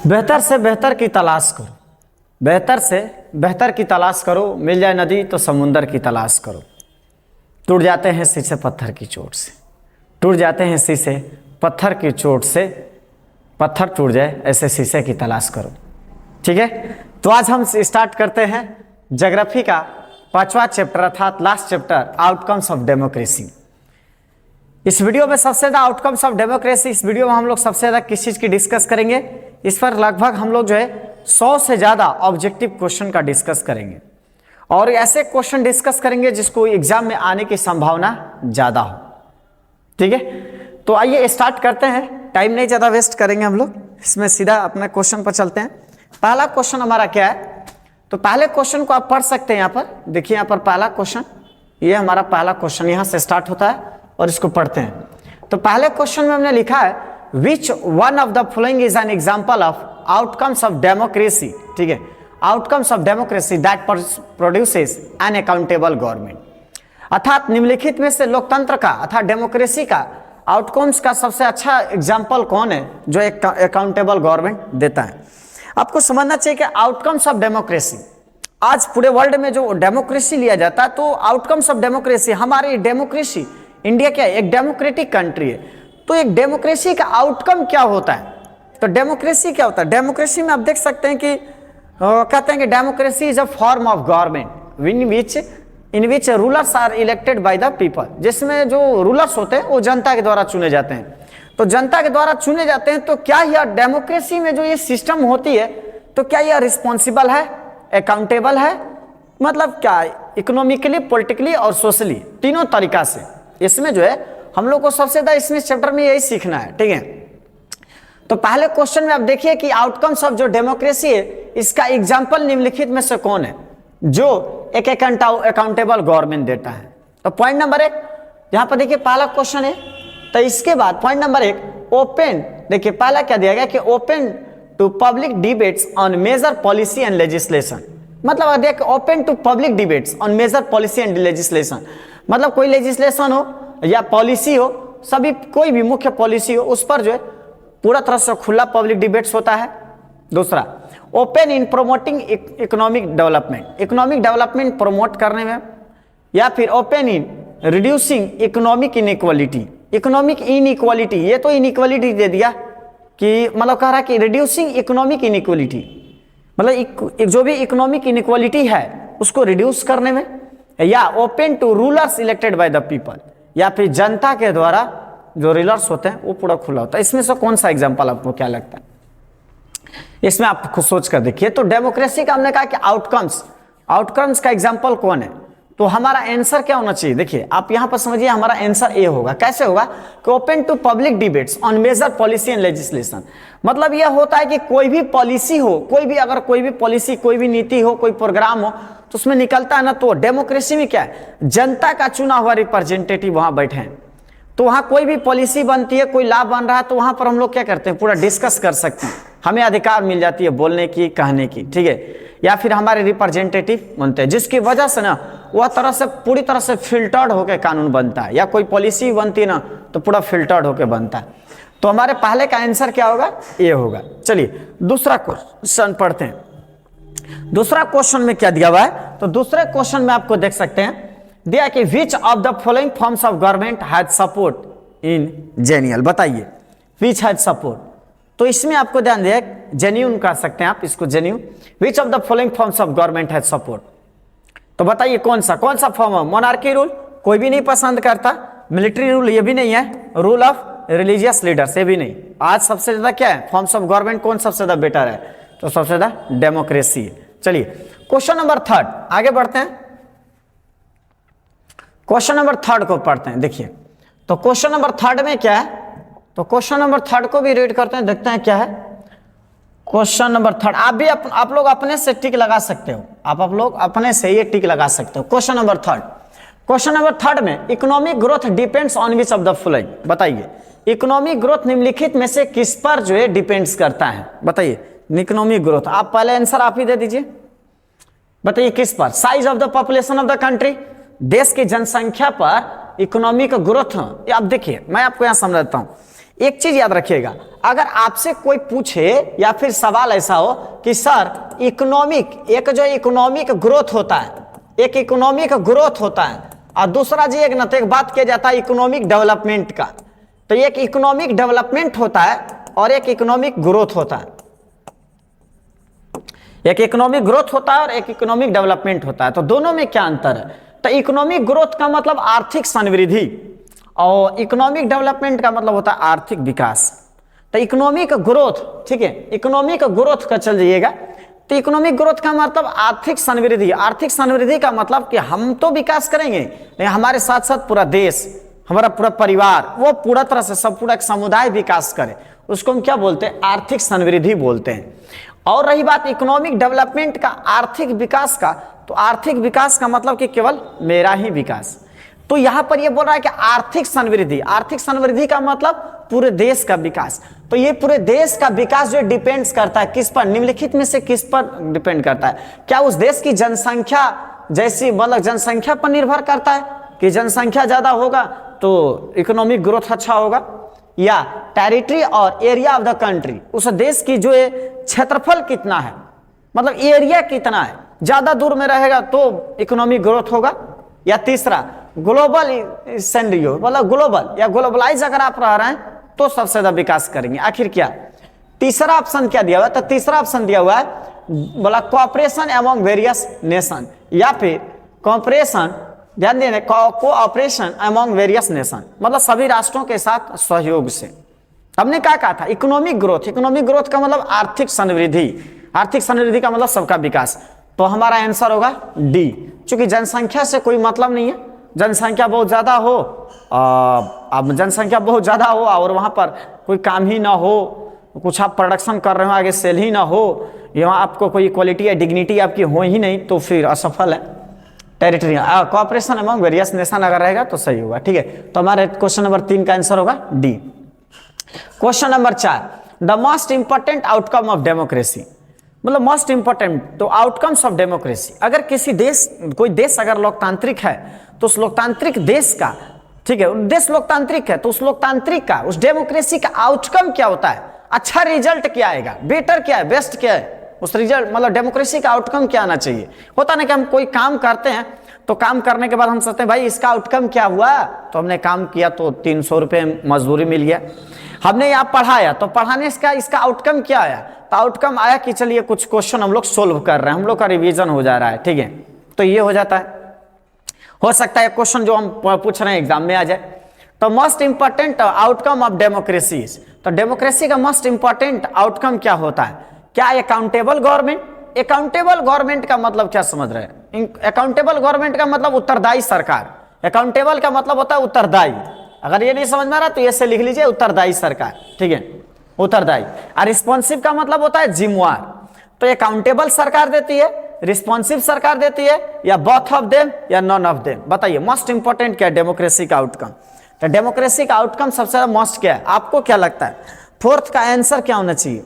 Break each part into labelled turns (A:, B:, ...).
A: बेहतर से बेहतर की तलाश करो, बेहतर से बेहतर की तलाश करो, मिल जाए नदी तो समुंदर की तलाश करो। टूट जाते हैं शीशे पत्थर की चोट से, टूट जाते हैं शीशे पत्थर की चोट से, पत्थर टूट जाए ऐसे शीशे की तलाश करो। ठीक है, तो आज हम स्टार्ट करते हैं ज्योग्राफी का 5वां चैप्टर अर्थात last chapter, outcomes of democracy. इस वीडियो में सबसे ज़्यादा आउटकम्स ऑफ डेमोक्रेसी, इस वीडियो में हम लोग सबसे ज़्यादा किस चीज़ की डिस्कस करेंगे, इस पर लगभग हम लोग जो है 100 से ज़्यादा ऑब्जेक्टिव क्वेश्चन का डिस्कस करेंगे और ऐसे क्वेश्चन डिस्कस करेंगे जिसको एग्जाम में आने की संभावना ज़्यादा हो। ठीक है, तो आइए स्टार्ट करते हैं, टाइम नहीं ज़्यादा वेस्ट करेंगे हम लोग, इसमें सीधा अपने क्वेश्चन पर चलते हैं। पहला क्वेश्चन हमारा क्या है, तो पहले क्वेश्चन को आप पढ़ सकते हैं। यहाँ पर देखिए, यहाँ पर पहला क्वेश्चन, ये हमारा पहला क्वेश्चन यहाँ से स्टार्ट होता है और इसको पढ़ते हैं। तो पहले क्वेश्चन में हमने लिखा है विच one of the following is an example of outcomes of democracy. ठीक है, outcomes of democracy that produces N accountable government, अर्थात निम्नलिखित में से लोकतंत्र का अर्थात डेमोक्रेसी का आउटकम्स का सबसे अच्छा एग्जाम्पल कौन है जो एक अकाउंटेबल गवर्नमेंट देता है। आपको समझना चाहिए कि आउटकम्स ऑफ डेमोक्रेसी, आज पूरे वर्ल्ड में जो डेमोक्रेसी लिया जाता है, तो आउटकम्स ऑफ डेमोक्रेसी, हमारी डेमोक्रेसी, इंडिया क्या है, एक डेमोक्रेटिक कंट्री है, तो एक डेमोक्रेसी का आउटकम क्या होता है। तो डेमोक्रेसी क्या होता है, डेमोक्रेसी में आप देख सकते हैं कि कहते हैं कि democracy is a form of government in which rulers are elected by the people, जिसमें जो रूलर्स होते हैं वो जनता के द्वारा चुने जाते हैं। तो जनता के द्वारा चुने जाते हैं, तो क्या यह डेमोक्रेसी में जो ये सिस्टम होती है, तो क्या यह रिस्पॉन्सिबल है, अकाउंटेबल है, मतलब क्या इकोनॉमिकली, पॉलिटिकली और सोशली, तीनों तरीका से इसमें जो है हम लोग को सबसे ज्यादा इसमें चैप्टर में यही सीखना है। ठीक है, तो पहले क्वेश्चन में आप देखिए कि आउटकम्स ऑफ जो डेमोक्रेसी है, इसका एग्जांपल निम्नलिखित में से कौन है जो एक अकाउंटेबल गवर्नमेंट देता है। तो पॉइंट नंबर 1 यहां पर देखिए, पहला क्वेश्चन है, तो इसके बाद पॉइंट नंबर 1 ओपन, देखिए पहला क्या दिया गया कि open to public debates on major policy and legislation, मतलब देखिए open to public debates on major policy and legislation, मतलब कोई लेजिस्लेशन हो या पॉलिसी हो, सभी कोई भी मुख्य पॉलिसी हो, उस पर जो है पूरा तरह से खुला पब्लिक डिबेट्स होता है। दूसरा, open in promoting economic development promote करने में, या फिर open in reducing economic inequality, ये तो इनइक्वालिटी दे दिया कि मतलब कह रहा है कि रिड्यूसिंग इकोनॉमिक इनइक्वालिटी, मतलब जो भी इकोनॉमिक इनइक्वालिटी है उसको रिड्यूस करने में, या open to rulers elected by the people, या फिर जनता के द्वारा जो रूलर्स होते हैं वो पूरा खुला होता है। इसमें से कौन सा एग्जांपल आपको क्या लगता है, इसमें आप खुद सोच कर देखिए। तो डेमोक्रेसी का हमने कहा कि आउटकम्स का एग्जांपल कौन है, तो हमारा आंसर क्या होना चाहिए, देखिए आप यहां पर समझिए, हमारा आंसर ए होगा। कैसे होगा कि open to public debates on major policy and legislation, मतलब यह होता है कि कोई भी पॉलिसी हो, अगर कोई भी पॉलिसी, कोई भी नीति हो, कोई प्रोग्राम हो, तो उसमें निकलता है ना, तो डेमोक्रेसी में क्या है, जनता का चुना हुआ रिप्रेजेंटेटिव वहां बैठे हैं, तो वहां कोई भी पॉलिसी बनती है, कोई लाभ बन रहा है, तो वहां पर हम लोग क्या करते हैं, पूरा डिस्कस कर सकते हैं, हमें अधिकार मिल जाती है बोलने की, कहने की। ठीक है, या फिर हमारे रिप्रेजेंटेटिव बनते हैं, जिसकी वजह से ना वह पूरी तरह से फिल्टर्ड होकर कानून बनता है, या कोई पॉलिसी बनती है ना तो पूरा फिल्टर्ड होकर बनता है। तो हमारे पहले का आंसर क्या होगा, ये होगा। चलिए दूसरा क्वेश्चन पढ़ते हैं। दूसरा क्वेश्चन में क्या दिया हुआ है, तो दूसरे क्वेश्चन में आपको देख सकते हैं दिया कि विच of the following forms of government has support in genuine, बताइए विच हैज सपोर्ट। तो इसमें आपको ध्यान दिया, जेन्युइन कह सकते हैं आप इसको, genuine. Which of the following forms of government has support, तो बताइए कौन सा फॉर्म है। मोनार्की रूल कोई भी नहीं पसंद करता, मिलिट्री रूल ये भी नहीं है, रूल ऑफ रिलीजियस लीडर्स ये भी नहीं। आज सबसे ज्यादा क्या है, फॉर्म्स ऑफ गवर्नमेंट कौन सबसे ज्यादा बेटर है, तो सबसे ज्यादा डेमोक्रेसी है। चलिए क्वेश्चन नंबर 3 आगे बढ़ते हैं, क्वेश्चन नंबर 3 को पढ़ते हैं। देखिए तो क्वेश्चन नंबर 3 में क्या है, तो क्वेश्चन नंबर 3 को भी रीड करते हैं, देखते हैं क्या है क्वेश्चन नंबर 3। आप लोग अपने से टिक लगा सकते हो, आप लोग अपने से ये टिक लगा सकते हो। क्वेश्चन नंबर 3 में economic growth depends on which of the following, बताइए इकोनॉमिक ग्रोथ निम्नलिखित में से किस पर जो है डिपेंड्स करता है, बताइए इकोनॉमिक ग्रोथ। आप पहले आंसर आप ही दे दीजिए, बताइए किस पर, size of the population of the country, देश की जनसंख्या पर इकोनॉमिक ग्रोथ। अब देखिए मैं आपको यहां समझाता हूं, एक चीज याद रखिएगा, अगर आपसे कोई पूछे या फिर सवाल ऐसा हो कि सर एक जो इकोनॉमिक ग्रोथ होता है, एक इकोनॉमिक ग्रोथ होता है और दूसरा जी एक न तो एक बात किया जाता है इकोनॉमिक डेवलपमेंट का, तो एक इकोनॉमिक डेवलपमेंट होता है और एक इकोनॉमिक ग्रोथ होता है। एक इकोनॉमिक ग्रोथ होता है और एक इकोनॉमिक डेवलपमेंट होता है, तो दोनों में क्या अंतर है? तो इकोनॉमिक ग्रोथ का मतलब आर्थिक समृद्धि और इकोनॉमिक डेवलपमेंट का मतलब होता है आर्थिक विकास। तो इकोनॉमिक ग्रोथ, ठीक है, इकोनॉमिक ग्रोथ का चल जाइएगा, तो इकोनॉमिक ग्रोथ का मतलब आर्थिक समृद्धि। आर्थिक समृद्धि का मतलब कि हम तो विकास करेंगे लेकिन हमारे साथ साथ पूरा देश, हमारा पूरा परिवार, वो पूरा तरह से सब पूरा एक समुदाय विकास करे, उसको हम क्या बोलते हैं? आर्थिक समृद्धि बोलते हैं। और रही बात इकोनॉमिक डेवलपमेंट का, आर्थिक विकास का, तो आर्थिक विकास का मतलब कि केवल मेरा ही विकास। तो यहां पर ये बोल रहा है कि आर्थिक समृद्धि, आर्थिक समृद्धि का मतलब पूरे देश का विकास। तो ये पूरे देश का विकास जो डिपेंड्स करता है किस पर? निम्नलिखित में से किस पर डिपेंड करता है? क्या उस देश की जनसंख्या जैसी, मतलब जनसंख्या पर निर्भर करता है कि जनसंख्या ज्यादा होगा तो इकोनॉमिक ग्रोथ अच्छा होगा, या टेरिटरी और एरिया ऑफ द कंट्री, उस देश की जो क्षेत्रफल कितना है, मतलब एरिया कितना है, ज्यादा दूर में रहेगा तो इकोनॉमिक ग्रोथ होगा, या तीसरा ग्लोबल सेंड्रियो, मतलब ग्लोबल या ग्लोबलाइज अगर आप रह रहे हैं तो सबसे ज्यादा विकास करेंगे। आखिर क्या तीसरा ऑप्शन क्या दिया हुआ है? तो तीसरा ऑप्शन दिया हुआ है, बोला कोऑपरेशन एमंग वेरियस नेशन, या फिर कोऑपरेशन, ध्यान देना, कोऑपरेशन एमंग वेरियस नेशन, मतलब सभी राष्ट्रों के साथ सहयोग से। हमने क्या कहा था? Economic growth. इकोनॉमिक ग्रोथ का मतलब आर्थिक समृद्धि, आर्थिक समृद्धि का मतलब सबका विकास। तो हमारा आंसर होगा डी, क्योंकि जनसंख्या से कोई मतलब नहीं है। जनसंख्या बहुत ज्यादा हो, अब जनसंख्या बहुत ज्यादा हो और वहां पर कोई काम ही ना हो, कुछ आप प्रोडक्शन कर रहे हो आगे सेल ही ना हो, यहाँ आपको कोई इक्वालिटी या डिग्निटी आपकी हो ही नहीं, तो फिर असफल है। Territory cooperation among various nation अगर रहेगा तो सही होगा। ठीक है, तो हमारे क्वेश्चन नंबर 3 का आंसर होगा D. Question number 4, the most important outcome of democracy, मतलब मोस्ट इंपॉर्टेंट तो आउटकम्स ऑफ डेमोक्रेसी। अगर किसी देश, कोई देश अगर लोकतांत्रिक है तो उस लोकतांत्रिक देश का, ठीक है, देश लोकतांत्रिक है तो उस लोकतांत्रिक का, उस डेमोक्रेसी का आउटकम क्या होता है? अच्छा रिजल्ट क्या आएगा? बेटर क्या है? बेस्ट क्या है? उस रिजल्ट मतलब डेमोक्रेसी का आउटकम क्या आना चाहिए? होता ना कि हम कोई काम करते हैं तो काम करने के बाद हम सोचते हैं भाई इसका आउटकम क्या हुआ, तो हमने काम किया तो 300 रुपये मजदूरी मिल गया। हमने यहाँ पढ़ाया तो पढ़ाने का इसका आउटकम क्या आया? तो आउटकम आया कि चलिए कुछ क्वेश्चन हम लोग सोल्व कर रहे हैं, हम लोग का रिवीजन हो जा रहा है। ठीक है, तो ये हो जाता है। हो सकता है क्वेश्चन जो हम पूछ रहे हैं एग्जाम में आ जाए। तो most important outcome of democracy, तो डेमोक्रेसी का मोस्ट इंपॉर्टेंट आउटकम क्या होता है? क्या अकाउंटेबल गवर्नमेंट। अकाउंटेबल गवर्नमेंट का मतलब क्या समझ रहे हैं? अकाउंटेबल गवर्नमेंट का मतलब उत्तरदायी सरकार। अकाउंटेबल का मतलब होता है उत्तरदायी। अगर ये नहीं समझ में आ रहा तो ऐसे लिख लीजिए, उत्तरदायी सरकार। ठीक है, उत्तरदायी। और रिस्पॉन्सिव का मतलब होता है जिम्मेवार। तो अकाउंटेबल सरकार देती है, रिस्पॉन्सिव सरकार देती है, या बोथ ऑफ देम या नॉन ऑफ देम? बताइए मोस्ट इंपॉर्टेंट क्या है डेमोक्रेसी का आउटकम? तो डेमोक्रेसी का आउटकम सबसे ज्यादा मोस्ट क्या है? आपको क्या लगता है? फोर्थ का आंसर क्या होना चाहिए?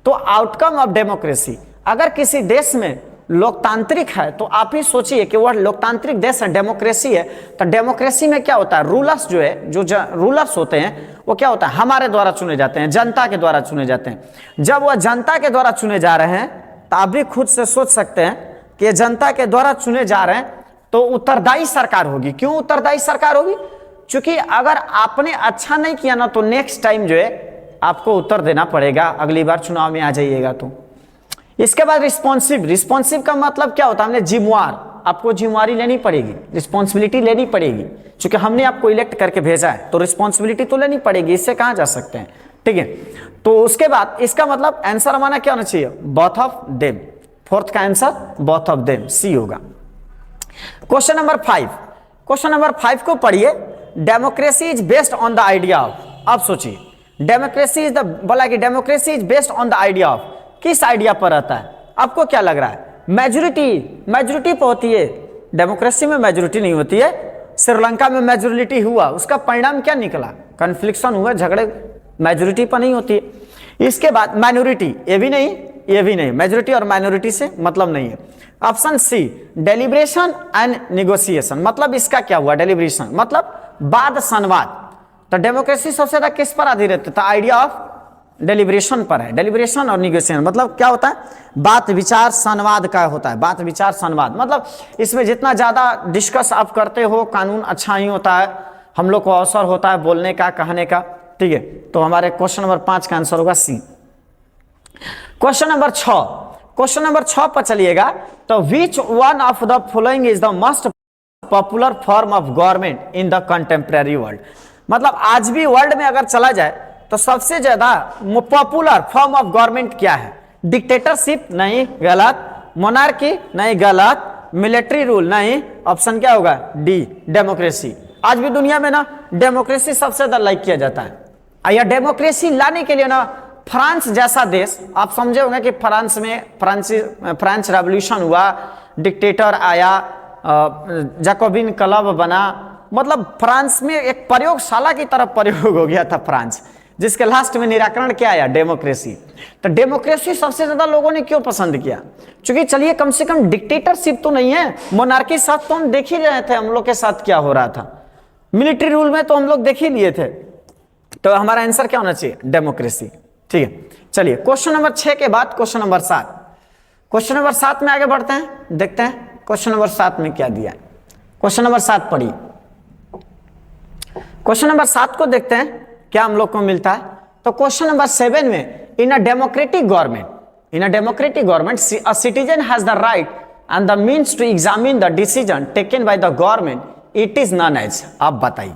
A: तो आउटकम ऑफ डेमोक्रेसी, अगर किसी देश में लोकतांत्रिक है तो आप ही सोचिए कि वह लोकतांत्रिक देश है, डेमोक्रेसी है, तो डेमोक्रेसी में क्या होता है? रूलर्स जो है, जो रूलर्स होते हैं वो क्या होता है? हमारे द्वारा चुने जाते हैं, जनता के द्वारा चुने जाते हैं। जब वह जनता के द्वारा चुने जा रहे हैं तो आप भी खुद से सोच सकते हैं कि जनता के द्वारा चुने जा रहे हैं तो उत्तरदायी सरकार होगी। क्यों उत्तरदायी सरकार होगी? क्योंकि अगर आपने अच्छा नहीं किया ना तो नेक्स्ट टाइम जो है आपको उत्तर देना पड़ेगा, अगली बार चुनाव में आ जाइएगा तो। इसके बाद रिस्पॉन्सिव। रिस्पॉन्सिव का मतलब क्या होता है? हमने जिम्मेवार, आपको जिम्मेवारी लेनी पड़ेगी, रिस्पॉन्सिबिलिटी लेनी पड़ेगी, क्योंकि हमने आपको इलेक्ट करके भेजा है तो रिस्पॉन्सिबिलिटी तो लेनी पड़ेगी, इससे कहां जा सकते हैं। ठीक है, तो उसके बाद इसका मतलब आंसर हमारा क्या होना चाहिए? Both of them. फोर्थ का आंसर बोथ ऑफ देम, सी होगा। क्वेश्चन नंबर 5, क्वेश्चन नंबर 5 को पढ़िए। Democracy is based on the idea of, अब सोचिए डेमोक्रेसी इज द, बोला कि democracy is based on the idea of, किस आइडिया पर रहता है? आपको क्या लग रहा है? मेजोरिटी, मेजोरिटी पर होती है। डेमोक्रेसी में मेजोरिटी नहीं होती है। श्रीलंका में मेजोरिटी हुआ, उसका परिणाम क्या निकला? कन्फ्लिक्शन हुआ, झगड़े, मेजोरिटी पर नहीं होती है। इसके बाद माइनॉरिटी, ये भी नहीं, ये भी नहीं, मेजोरिटी और माइनॉरिटी से मतलब नहीं है। Option C deliberation and negotiation, मतलब इसका क्या हुआ? डेलिब्रेशन मतलब वाद संवाद। तो डेमोक्रेसी सबसे ज्यादा किस पर आधारित है? तो आइडिया ऑफ डेलिब्रेशन पर है। डेलिब्रेशन और निगोशिएशन मतलब क्या होता है? बात विचार संवाद का होता है। बात विचार संवाद मतलब इसमें जितना ज्यादा डिस्कस आप करते हो कानून अच्छा ही होता है, हम लोग को अवसर होता है बोलने का, कहने का। ठीक है, तो हमारे क्वेश्चन नंबर 5 का आंसर होगा सी। क्वेश्चन नंबर 6, क्वेश्चन नंबर 6 पर चलिएगा। तो विच one of the following is the most popular form of government in the contemporary world? मतलब आज भी वर्ल्ड में अगर चला जाए तो सबसे ज्यादा पॉपुलर फॉर्म ऑफ गवर्नमेंट क्या है? डिक्टेटरशिप नहीं, गलत। मोनार्की नहीं, गलत। मिलिट्री रूल नहीं, ऑप्शन क्या होगा? D, democracy. आज भी दुनिया में ना डेमोक्रेसी सबसे ज्यादा लाइक किया जाता है। या डेमोक्रेसी लाने के लिए ना फ्रांस जैसा देश, आप समझे होंगे कि फ्रांस में फ्रेंच रेवोल्यूशन हुआ, डिक्टेटर आया, जैकोबिन क्लब बना, मतलब फ्रांस में एक प्रयोगशाला की तरफ प्रयोग हो गया था फ्रांस, जिसके लास्ट में निराकरण क्या आया? डेमोक्रेसी। तो डेमोक्रेसी सबसे ज्यादा लोगों ने क्यों पसंद किया? क्योंकि चलिए कम से कम डिक्टेटरशिप तो नहीं है, मोनार्की साथ तो हम देख ही रहे थे, हम लोग के साथ क्या हो रहा था, मिलिट्री रूल में तो हम लोग देख ही लिए थे। तो हमारा आंसर क्या होना चाहिए? डेमोक्रेसी। ठीक है, चलिए क्वेश्चन नंबर 6 के बाद क्वेश्चन नंबर 7। क्वेश्चन नंबर 7 में आगे बढ़ते हैं, देखते हैं क्वेश्चन नंबर 7 में क्या दिया है। क्वेश्चन नंबर 7 पढ़िए। क्वेश्चन नंबर 7 को देखते हैं क्या हम लोग को मिलता है। तो क्वेश्चन नंबर 7 में, in a democratic government a citizen has the right and the means to examine the decision taken by the government, it is known as। आप बताइए,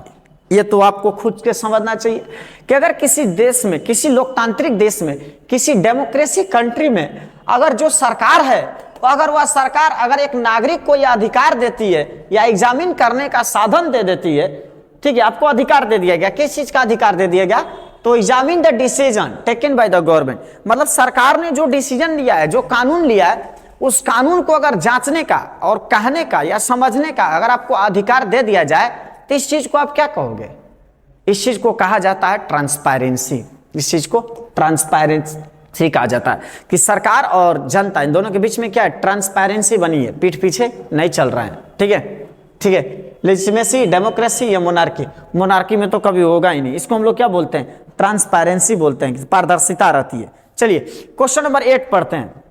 A: ये तो आपको खुद के समझना चाहिए कि अगर किसी देश में, किसी लोकतांत्रिक देश में, किसी डेमोक्रेसी कंट्री में अगर जो सरकार है, अगर वह सरकार अगर एक नागरिक को यह अधिकार देती है या एग्जामिन करने का साधन दे देती है, ठीक है, आपको अधिकार दे दिया गया, किस चीज का अधिकार दे दिया गया? तो examine the decision taken by the government, मतलब सरकार ने जो डिसीजन लिया है, जो कानून लिया है, उस कानून को अगर जांचने का और कहने का या समझने का अगर आपको अधिकार दे दिया जाए तो इस चीज को आप क्या कहोगे? इस चीज को कहा जाता है ट्रांसपेरेंसी। इस चीज को ट्रांसपेरेंसी कहा जाता है कि सरकार और जनता इन दोनों के बीच में क्या है? ट्रांसपेरेंसी बनी है, पीठ पीछे नहीं चल रहा है। ठीक है, ठीक है। लेजिटिमेसी, डेमोक्रेसी या मोनार्की? मोनार्की में तो कभी होगा ही नहीं, इसको हम लोग क्या बोलते हैं? ट्रांसपेरेंसी बोलते हैं, पारदर्शिता रहती है। चलिए क्वेश्चन नंबर 8 पढ़ते हैं।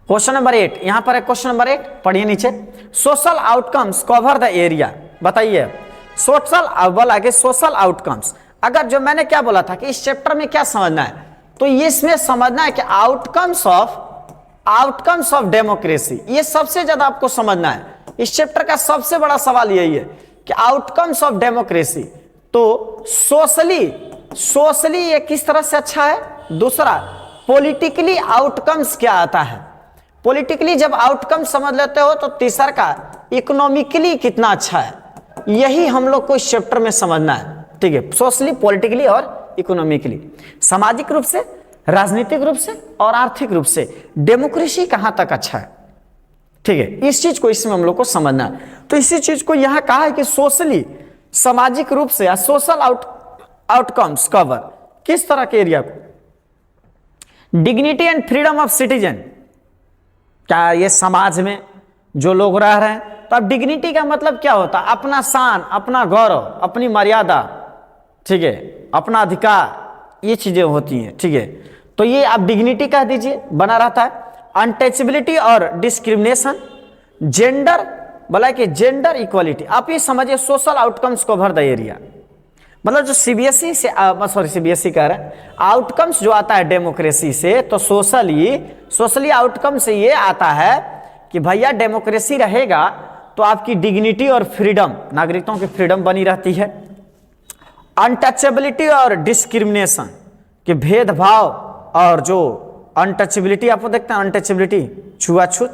A: क्वेश्चन नंबर 8, यहां पर है क्वेश्चन नंबर 8, पढ़िए नीचे। Social outcomes cover the area. बताइए सोशल, बोला कि सोशल आउटकम्स, अगर जो मैंने क्या बोला था कि इस चैप्टर में क्या समझना है, तो ये इसमें समझना है कि आउटकम्स ऑफ डेमोक्रेसी, ये सबसे ज्यादा आपको समझना है। इस चैप्टर का सबसे बड़ा सवाल यही है कि आउटकम्स ऑफ डेमोक्रेसी, तो सोशली ये किस तरह से अच्छा है। दूसरा, पॉलिटिकली आउटकम्स क्या आता है, पॉलिटिकली जब आउटकम समझ लेते हो तो तीसरा का इकोनॉमिकली कितना अच्छा है, यही हम लोग को इस चैप्टर में समझना है। ठीक है, सोशली, पॉलिटिकली और इकोनॉमिकली, सामाजिक रूप से, राजनीतिक रूप से और आर्थिक रूप से डेमोक्रेसी कहां तक अच्छा है। ठीक है, इस चीज को इसमें हम लोग को समझना है। तो इसी चीज को यहां कहा है कि सोशली, सामाजिक रूप से या सोशल आउटकम्स कवर किस तरह के एरिया को? Dignity and freedom of citizen, क्या ये समाज में जो लोग रह रहे हैं, तो अब डिग्निटी का मतलब क्या होता है? अपना शान, अपना गौरव, अपनी मर्यादा, ठीक है, अपना अधिकार, ये चीजें होती हैं। ठीक है, तो ये आप डिग्निटी कह दीजिए, बना रहता है। अनटचेबिलिटी और डिस्क्रिमिनेशन, जेंडर, बोला कि जेंडर इक्वालिटी, आप ये समझिए social outcomes cover the area, मतलब जो सीबीएसई से सीबीएसई कह रहा है, आउटकम्स जो आता है डेमोक्रेसी से, तो सोशली आउटकम से ये आता है कि भैया डेमोक्रेसी रहेगा तो आपकी डिग्निटी और फ्रीडम, नागरिकों की फ्रीडम बनी रहती है। अनटचेबिलिटी और डिस्क्रिमिनेशन, कि भेदभाव और जो अनटचेबिलिटी, आपको देखते हैं अनटचेबिलिटी, छुआछूत,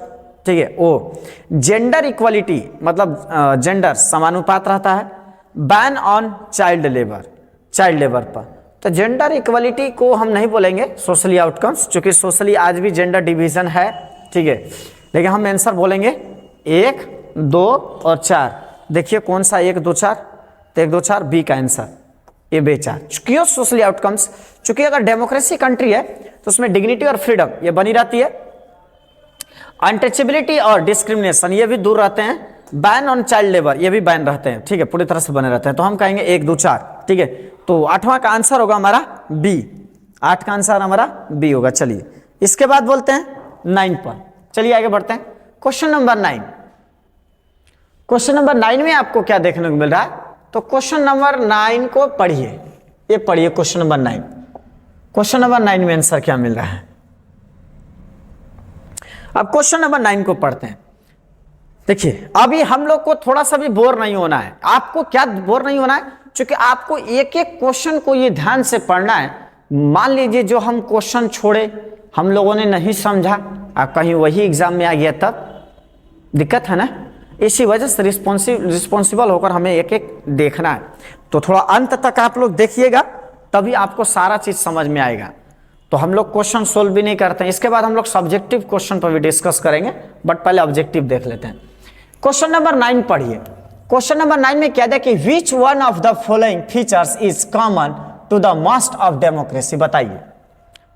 A: ठीक है, वो। जेंडर इक्वालिटी, मतलब जेंडर समानुपात रहता है। बैन ऑन चाइल्ड लेबर पर, तो जेंडर इक्वालिटी को हम नहीं बोलेंगे सोशली आउटकम्स, क्योंकि सोशली आज भी जेंडर डिवीजन है। ठीक है, लेकिन हम आंसर बोलेंगे 1, 2 और 4। देखिए कौन सा 1, 2, 4, तो 1, 2, 4 बी का आंसर, ये बे 4। क्यों सोशली आउटकम्स? क्योंकि अगर डेमोक्रेसी कंट्री है तो उसमें डिग्निटी और फ्रीडम ये बनी रहती है, अनटचेबिलिटी और डिस्क्रिमिनेशन ये भी दूर रहते हैं, बैन ऑन चाइल्ड लेबर, ये भी बैन रहते हैं, ठीक है, पूरी तरह से बने रहते हैं, तो हम कहेंगे 1 2 4, ठीक है। तो 8वां का आंसर होगा हमारा बी, 8 का आंसर हमारा बी होगा। चलिए इसके बाद बोलते हैं 9 पर, चलिए आगे बढ़ते हैं। क्वेश्चन नंबर 9, क्वेश्चन नंबर 9 में आपको क्या देखने को मिल रहा है, तो क्वेश्चन नंबर 9 को पढ़िए, ये पढ़िए क्वेश्चन नंबर 9। क्वेश्चन नंबर 9 में आंसर क्या मिल रहा है। अब क्वेश्चन नंबर 9 को पढ़ते हैं। देखिए अभी हम लोग को थोड़ा सा भी बोर नहीं होना है। आपको क्या बोर नहीं होना है, क्योंकि आपको एक एक क्वेश्चन को ये ध्यान से पढ़ना है। मान लीजिए जो हम क्वेश्चन छोड़े, हम लोगों ने नहीं समझा, कहीं वही एग्जाम में आ गया, तब दिक्कत है ना। इसी वजह से रिस्पॉन्सिबल होकर हमें एक एक देखना है। तो थोड़ा अंत तक आप लोग देखिएगा, तभी आपको सारा चीज समझ में आएगा। तो हम लोग क्वेश्चन सोल्व भी नहीं करते हैं, इसके बाद हम लोग सब्जेक्टिव क्वेश्चन पर भी डिस्कस करेंगे, बट पहले ऑब्जेक्टिव देख लेते हैं। क्वेश्चन नंबर 9 पढ़िए। क्वेश्चन नंबर 9 में क्या है कि which one of the following features is common to the most of democracy, बताइए।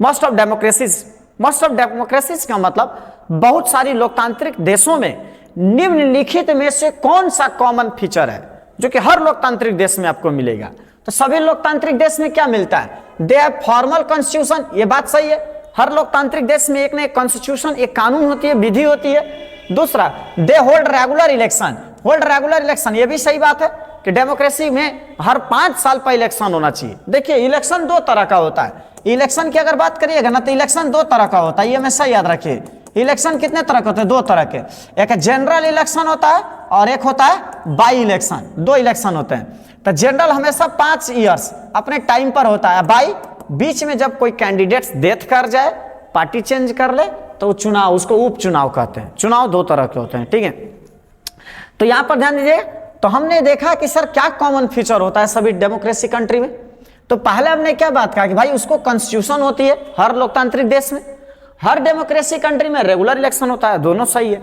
A: मोस्ट ऑफ डेमोक्रेसीज का मतलब बहुत सारी लोकतांत्रिक देशों में निम्नलिखित में से कौन सा कॉमन फीचर है जो कि हर लोकतांत्रिक देश में आपको मिलेगा। तो सभी लोकतांत्रिक देश में क्या मिलता है, दे हैव फॉर्मल कॉन्स्टिट्यूशन, ये बात सही है। हर लोकतांत्रिक देश में एक ना एक कॉन्स्टिट्यूशन, एक कानून होती है, विधि होती है। दूसरा, दे होल्ड रेगुलर इलेक्शन, ये भी सही बात है कि डेमोक्रेसी में हर 5 साल पर इलेक्शन होना चाहिए। देखिए इलेक्शन 2 तरह का होता है। इलेक्शन की अगर बात करिएगा ना, तो इलेक्शन 2 तरह का होता है, ये हमेशा याद रखिए। इलेक्शन कितने तरह के होते हैं, 2 तरह के, एक जनरल इलेक्शन होता है और एक होता है बाई इलेक्शन। 2 इलेक्शन होते हैं। तो जनरल हमेशा 5 ईयर्स अपने टाइम पर होता है, बाई बीच में जब कोई कैंडिडेट डेथ कर जाए, पार्टी चेंज कर ले, तो चुनाव, उसको उपचुनाव कहते हैं। चुनाव 2 तरह के होते हैं, ठीक है। तो यहां पर ध्यान दीजिए, तो हमने देखा कि सर क्या कॉमन फीचर होता है सभी डेमोक्रेसी कंट्री में। तो पहले हमने क्या बात कहा कि भाई उसको कॉन्स्टिट्यूशन होती है हर लोकतांत्रिक देश में, हर डेमोक्रेसी कंट्री में रेगुलर इलेक्शन होता है, दोनों सही है।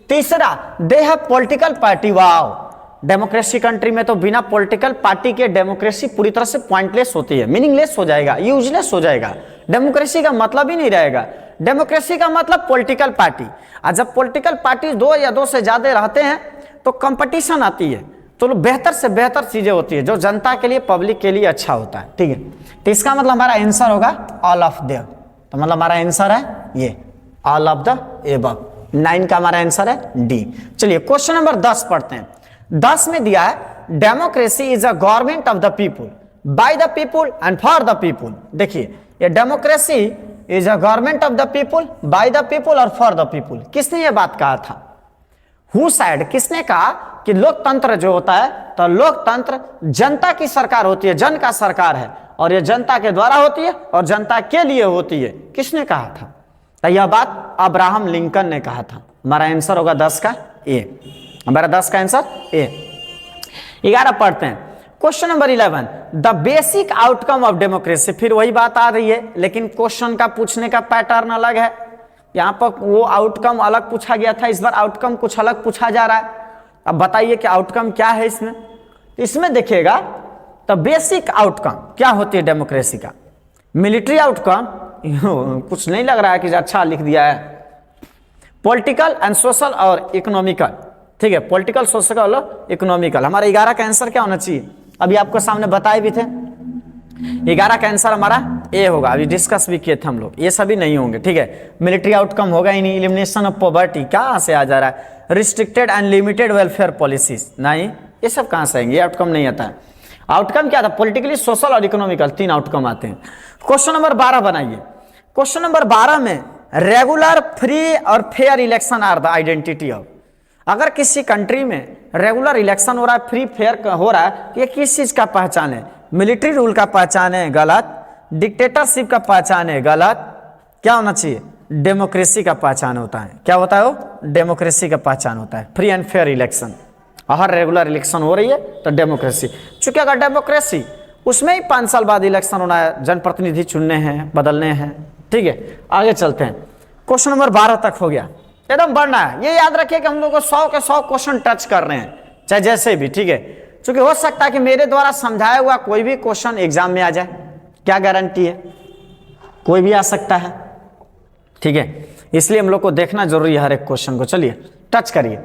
A: तीसरा, they have political party, wow, democracy country में तो बिना पॉलिटिकल पार्टी के डेमोक्रेसी पूरी तरह से पॉइंटलेस होती है, मीनिंगलेस हो जाएगा, यूजलेस हो जाएगा, डेमोक्रेसी का मतलब ही नहीं रहेगा। डेमोक्रेसी का मतलब पॉलिटिकल पार्टी, और जब पॉलिटिकल पार्टी 2 या 2 से ज्यादा रहते हैं तो कंपटीशन आती है, तो बेहतर से बेहतर चीजें होती है जो जनता के लिए, पब्लिक के लिए अच्छा होता है, ठीक है। तो इसका मतलब हमारा आंसर होगा ऑल ऑफ देम। तो मतलब हमारा आंसर है ये ऑल ऑफ द एबव। 9 का हमारा आंसर है डी। चलिए क्वेश्चन नंबर 10 पढ़ते हैं। 10 में दिया है democracy is a government of the people, by the people and for the people. देखिए ये democracy is a government of the people, by the people और फॉर द पीपुल, किसने ये बात कहा था? हु साइड, किसने कहा कि लोकतंत्र जो होता है, तो लोकतंत्र जनता की सरकार होती है, जन का सरकार है, और ये जनता के द्वारा होती है और जनता के लिए होती है। किसने कहा था? तो यह बात अब्राहम लिंकन ने कहा था। हमारा आंसर होगा 10 का ए। हमारा 10 का आंसर ए। 11 पढ़ते हैं। Question number 11, the basic outcome of democracy. फिर वही बात आ रही है, लेकिन क्वेश्चन का पूछने का पैटर्न अलग है। यहां पर वो आउटकम अलग पूछा गया था, इस बार आउटकम कुछ अलग पूछा जा रहा है। अब बताइए कि आउटकम क्या है इसमें। इसमें देखिएगा तो बेसिक आउटकम क्या होती है डेमोक्रेसी का। मिलिट्री आउटकम कुछ नहीं लग रहा है कि अच्छा लिख दिया है। पॉलिटिकल एंड सोशल और इकोनॉमिकल, ठीक है, पॉलिटिकल, सोशल और इकोनॉमिकल। हमारा 11 का आंसर क्या होना चाहिए, अभी आपको सामने बताए भी थे। 11 का आंसर हमारा ए होगा, अभी डिस्कस भी किए थे हम लोग। ये सभी नहीं होंगे, ठीक है। मिलिट्री आउटकम होगा ही नहीं। एलिमिनेशन ऑफ पॉवर्टी कहां से आ जा रहा है? Restricted and limited welfare policies, नहीं, ये सब कहां से आएंगे? ये आउटकम नहीं आता है। आउटकम क्या था? पॉलिटिकली, सोशल और इकोनॉमिकल, 3 आउटकम आते हैं। क्वेश्चन नंबर 12 बनाइए। क्वेश्चन नंबर 12 में रेगुलर, फ्री और fair election are the identity of. अगर किसी कंट्री में रेगुलर इलेक्शन हो रहा है, फ्री फेयर हो रहा है, ये किस चीज का पहचान है? मिलिट्री रूल का पहचान है, गलत। डिक्टेटरशिप का पहचान है, गलत। क्या होना चाहिए? डेमोक्रेसी का पहचान होता है। क्या होता है वो? डेमोक्रेसी का पहचान होता है। Free and fair election, her regular election हो रही है तो डेमोक्रेसी। चूंकि अगर डेमोक्रेसी, उसमें ही 5 साल बाद इलेक्शन होना है, जनप्रतिनिधि चुनने हैं, बदलने हैं, ठीक है। आगे चलते हैं। क्वेश्चन नंबर 12 तक हो गया, एकदम बढ़ना है। ये याद रखिए कि हम लोग को 100 के 100 क्वेश्चन टच कर रहे हैं, चाहे जैसे भी, ठीक है। क्योंकि हो सकता है कि मेरे द्वारा समझाया हुआ कोई भी क्वेश्चन एग्जाम में आ जाए, क्या गारंटी है? कोई भी आ सकता है, ठीक है। इसलिए हम लोग को देखना जरूरी है हर एक क्वेश्चन को। चलिए टच करिए।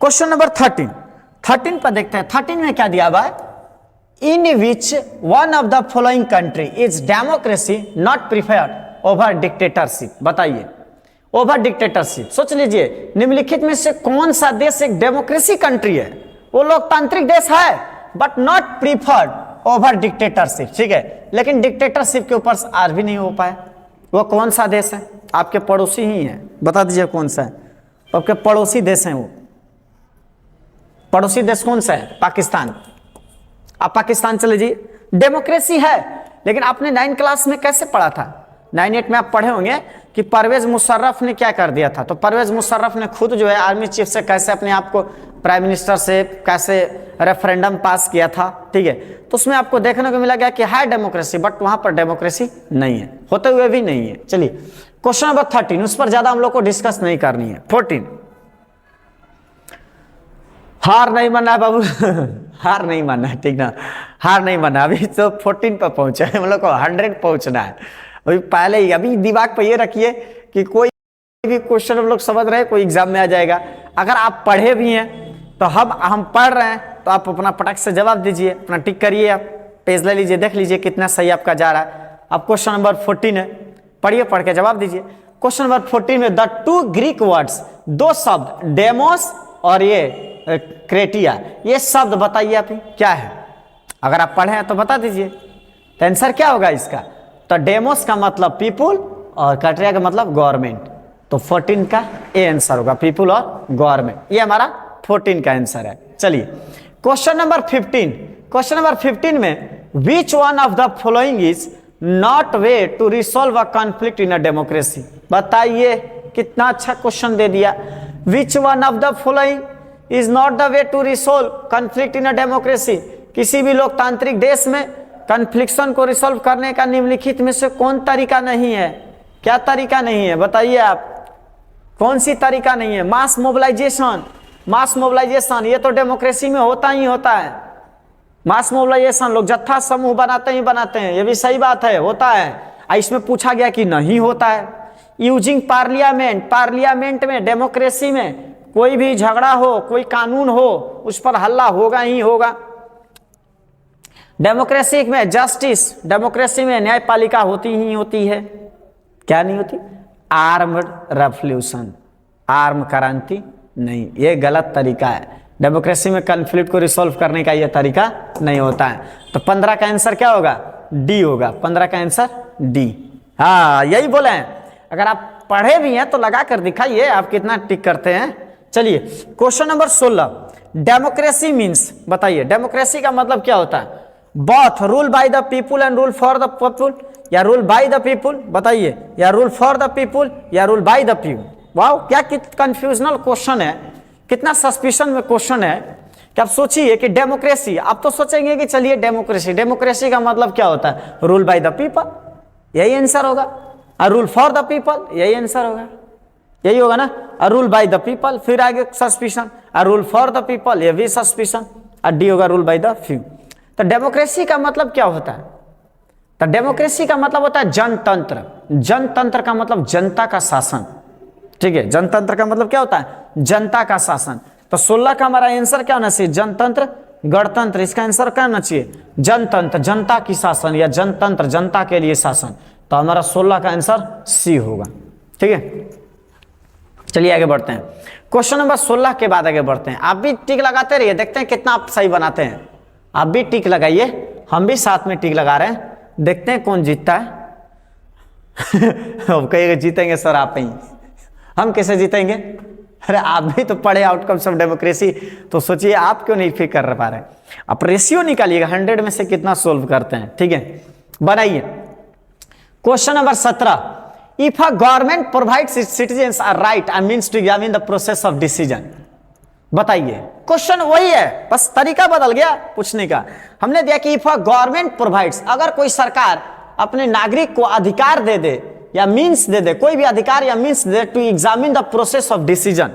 A: क्वेश्चन नंबर 13 पर देखते हैं। 13 में क्या दिया हुआ है? In which one of the following country is democracy not preferred over dictatorship. बताइए, ओवर डिक्टेटरशिप। सोच लीजिए, निम्नलिखित में से कौन सा देश एक डेमोक्रेसी कंट्री है? वो लोकतांत्रिक देश है but not preferred over dictatorship, ठीक है, लेकिन डिक्टेटरशिप के ऊपर आज भी नहीं हो पाया। वो कौन सा देश है? आपके पड़ोसी ही है, बता दीजिए कौन सा है। आपके पड़ोसी देश हैं वो। पड़ोसी देश कौन सा है? पाकिस्तान। आप पाकिस्तान चले जाइए, डेमोक्रेसी है, लेकिन आपने 9 क्लास में कैसे पढ़ा था? 9-8 में आप पढ़े होंगे कि परवेज मुशर्रफ ने क्या कर दिया था। तो परवेज मुशर्रफ ने खुद जो है आर्मी चीफ से कैसे अपने आप को प्राइम मिनिस्टर से कैसे रेफरेंडम पास किया था, ठीक है। तो उसमें आपको देखने को मिला गया कि है डेमोक्रेसी, बट वहां पर डेमोक्रेसी नहीं है, होते हुए भी नहीं है। चलिए क्वेश्चन नंबर 13, उस पर ज्यादा हम लोग को डिस्कस नहीं करनी है। 14, हार नहीं मानना है बाबू हार नहीं मानना है, ठीक ना, हार नहीं मानना। अभी तो 14 पर पहुंचे हम लोग को 100 पहुंचना है। अभी पहले ही अभी दिमाग पे ये रखिए कि कोई भी क्वेश्चन हम लोग समझ रहे हैं, कोई एग्जाम में आ जाएगा। अगर आप पढ़े भी हैं तो हम पढ़ रहे हैं तो आप अपना पटक से जवाब दीजिए, अपना टिक करिए, आप पेज ले लीजिए, देख लीजिए कितना सही आपका जा रहा है। अब क्वेश्चन नंबर 14 है, पढ़िए, पढ़ के जवाब दीजिए। क्वेश्चन नंबर 14 में द 2 ग्रीक वर्ड्स, 2 शब्द डेमोस और ये क्रेटिया, ये शब्द बताइए आप क्या है। अगर आप पढ़े हैं तो बता दीजिए। तो आंसर क्या होगा इसका? तो डेमोस का मतलब पीपुल और क्रेटिया का मतलब गवर्नमेंट। तो 14 का ए आंसर होगा, पीपुल और गवर्नमेंट। ये हमारा 14 का आंसर है। चलिए क्वेश्चन नंबर 15, क्वेश्चन नंबर 15 में which one of the following is not way to resolve a conflict in a democracy. बताइए, कितना अच्छा क्वेश्चन दे दिया। Which one of the following is not the way to resolve conflict in a democracy. किसी भी लोकतांत्रिक देश में कन्फ्लिक्शन को रिसोल्व करने का निम्नलिखित में से कौन तरीका नहीं है? क्या तरीका नहीं है बताइए आप, कौन सी तरीका नहीं है? मास मोबिलाइजेशन। मास मोबिलाइजेशन ये तो डेमोक्रेसी में होता ही होता है। मास मोबिलाइजेशन, लोग जत्था समूह बनाते ही बनाते हैं, ये भी सही बात है, होता है। इसमें पूछा गया कि नहीं होता है। यूजिंग पार्लियामेंट, पार्लियामेंट में डेमोक्रेसी में कोई भी झगड़ा हो, कोई कानून हो, उस पर हल्ला होगा ही होगा। डेमोक्रेसी में जस्टिस, डेमोक्रेसी में न्यायपालिका होती ही होती है। क्या नहीं होती? आर्म्ड रेवोल्यूशन, आर्म क्रांति नहीं, ये गलत तरीका है। डेमोक्रेसी में कॉन्फ्लिक्ट को रिसॉल्व करने का ये तरीका नहीं होता है। तो 15 का आंसर क्या होगा? डी होगा। 15 का आंसर डी। हाँ, यही बोले हैं। अगर आप पढ़े भी हैं तो लगा कर दिखाइए आप कितना टिक करते हैं। चलिए क्वेश्चन नंबर 16, डेमोक्रेसी मीन्स, बताइए डेमोक्रेसी का मतलब क्या होता है? Both rule by the people and rule for the people, या रूल बाय द पीपुल, बताइए, या रूल फॉर द पीपुल या रूल बाय द पीपुल। वाह, क्या कंफ्यूजनल क्वेश्चन है, कितना सस्पिशन में क्वेश्चन है कि आप सोचिए कि डेमोक्रेसी, आप तो सोचेंगे कि चलिए डेमोक्रेसी, डेमोक्रेसी का मतलब क्या होता है? रूल बाय द पीपल, यही आंसर होगा। और रूल फॉर द पीपल, यही आंसर होगा, यही होगा ना। और रूल बाय द पीपल, फिर आगे सस्पिशन, और रूल फॉर द पीपल, ये भी सस्पिशन, और डी होगा रूल बाय द फ्यू। तो डेमोक्रेसी का मतलब क्या होता है? तो डेमोक्रेसी का मतलब होता है जनतंत्र। जनतंत्र का मतलब जनता का शासन, ठीक है। जनतंत्र का मतलब क्या होता है? जनता का शासन। तो 16 का हमारा आंसर क्या होना चाहिए? जनतंत्र, गणतंत्र। इसका आंसर क्या होना चाहिए? जनतंत्र, जनता की शासन, या जनतंत्र, जनता के लिए शासन। तो हमारा 16 का आंसर सी होगा, ठीक है। चलिए आगे बढ़ते हैं। क्वेश्चन नंबर 16 के बाद आगे बढ़ते हैं। आप भी टिक लगाते रहिए, देखते हैं कितना आप सही बनाते हैं। आप भी टिक लगाइए, हम भी साथ में टिक लगा रहे हैं, देखते हैं कौन जीतता है अब कहिएगा जीतेंगे सर आप ही, हम कैसे जीतेंगे? अरे आप भी तो पढ़े आउटकम्स ऑफ डेमोक्रेसी, तो सोचिए आप क्यों नहीं फिक्र कर पा रहे। आप रेशियो निकालिएगा 100 में से कितना सोल्व करते हैं, ठीक है। बनाइए question number 17, if a government provides its citizens a right and means to examine the process of decision. बताइए, क्वेश्चन वही है, बस तरीका बदल गया पूछने का। हमने दिया कि इफ अ गवर्नमेंट प्रोवाइड्स, अगर कोई सरकार अपने नागरिक को अधिकार दे दे या मींस दे दे, कोई भी अधिकार या मींस दे to examine the process of decision,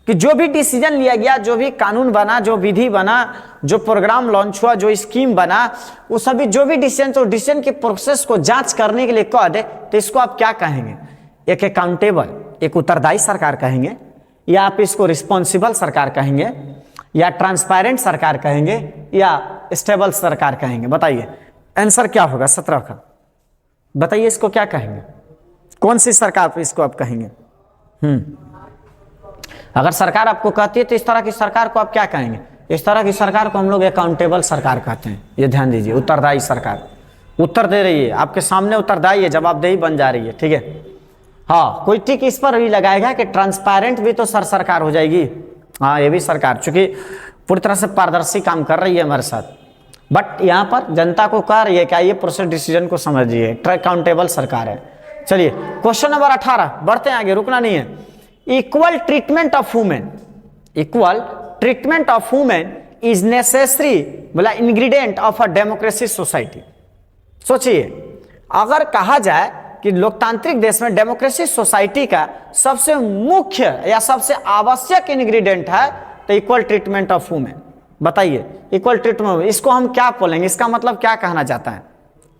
A: कि जो भी डिसीजन लिया गया, जो भी कानून बना, जो विधि बना, जो प्रोग्राम लॉन्च हुआ, जो स्कीम बना, वो सभी जो भी डिसीजन, तो डिसीजन के प्रोसेस को जांच करने के लिए कह दे, तो इसको आप क्या कहेंगे? एक अकाउंटेबल, एक उत्तरदायी सरकार कहेंगे, या आप इसको रिस्पॉन्सिबल सरकार कहेंगे, या ट्रांसपेरेंट सरकार कहेंगे, या स्टेबल सरकार कहेंगे? बताइए आंसर क्या होगा 17 का, बताइए इसको क्या कहेंगे, कौन सी सरकार पे इसको आप कहेंगे? अगर सरकार आपको कहती है तो इस तरह की सरकार को आप क्या कहेंगे? इस तरह की सरकार को हम लोग अकाउंटेबल सरकार कहते हैं। ये ध्यान दीजिए, उत्तरदायी सरकार, उत्तर दे रही है आपके सामने, उत्तरदायी है, जवाबदेही बन जा रही है, ठीक है। हाँ, कोई टिक इस पर भी लगाएगा कि ट्रांसपेरेंट भी तो सरकार हो जाएगी। हाँ, ये भी सरकार, चूंकि पूरी तरह से पारदर्शी काम कर रही है हमारे साथ, बट यहाँ पर जनता को कह रही है क्या ये प्रोसेस डिसीजन को समझिए, अकाउंटेबल सरकार है। चलिए क्वेश्चन नंबर 18, बढ़ते हैं आगे, रुकना नहीं है। Equal treatment of women, equal treatment of women is necessary, बोला ingredient of a democracy society. सोचिए, अगर कहा जाए कि लोकतांत्रिक देश में डेमोक्रेसी सोसाइटी का सबसे मुख्य या सबसे आवश्यक इंग्रेडिएंट है तो इक्वल ट्रीटमेंट ऑफ वुमेन। बताइए इक्वल ट्रीटमेंट, इसको हम क्या बोलेंगे, इसका मतलब क्या कहना चाहता है?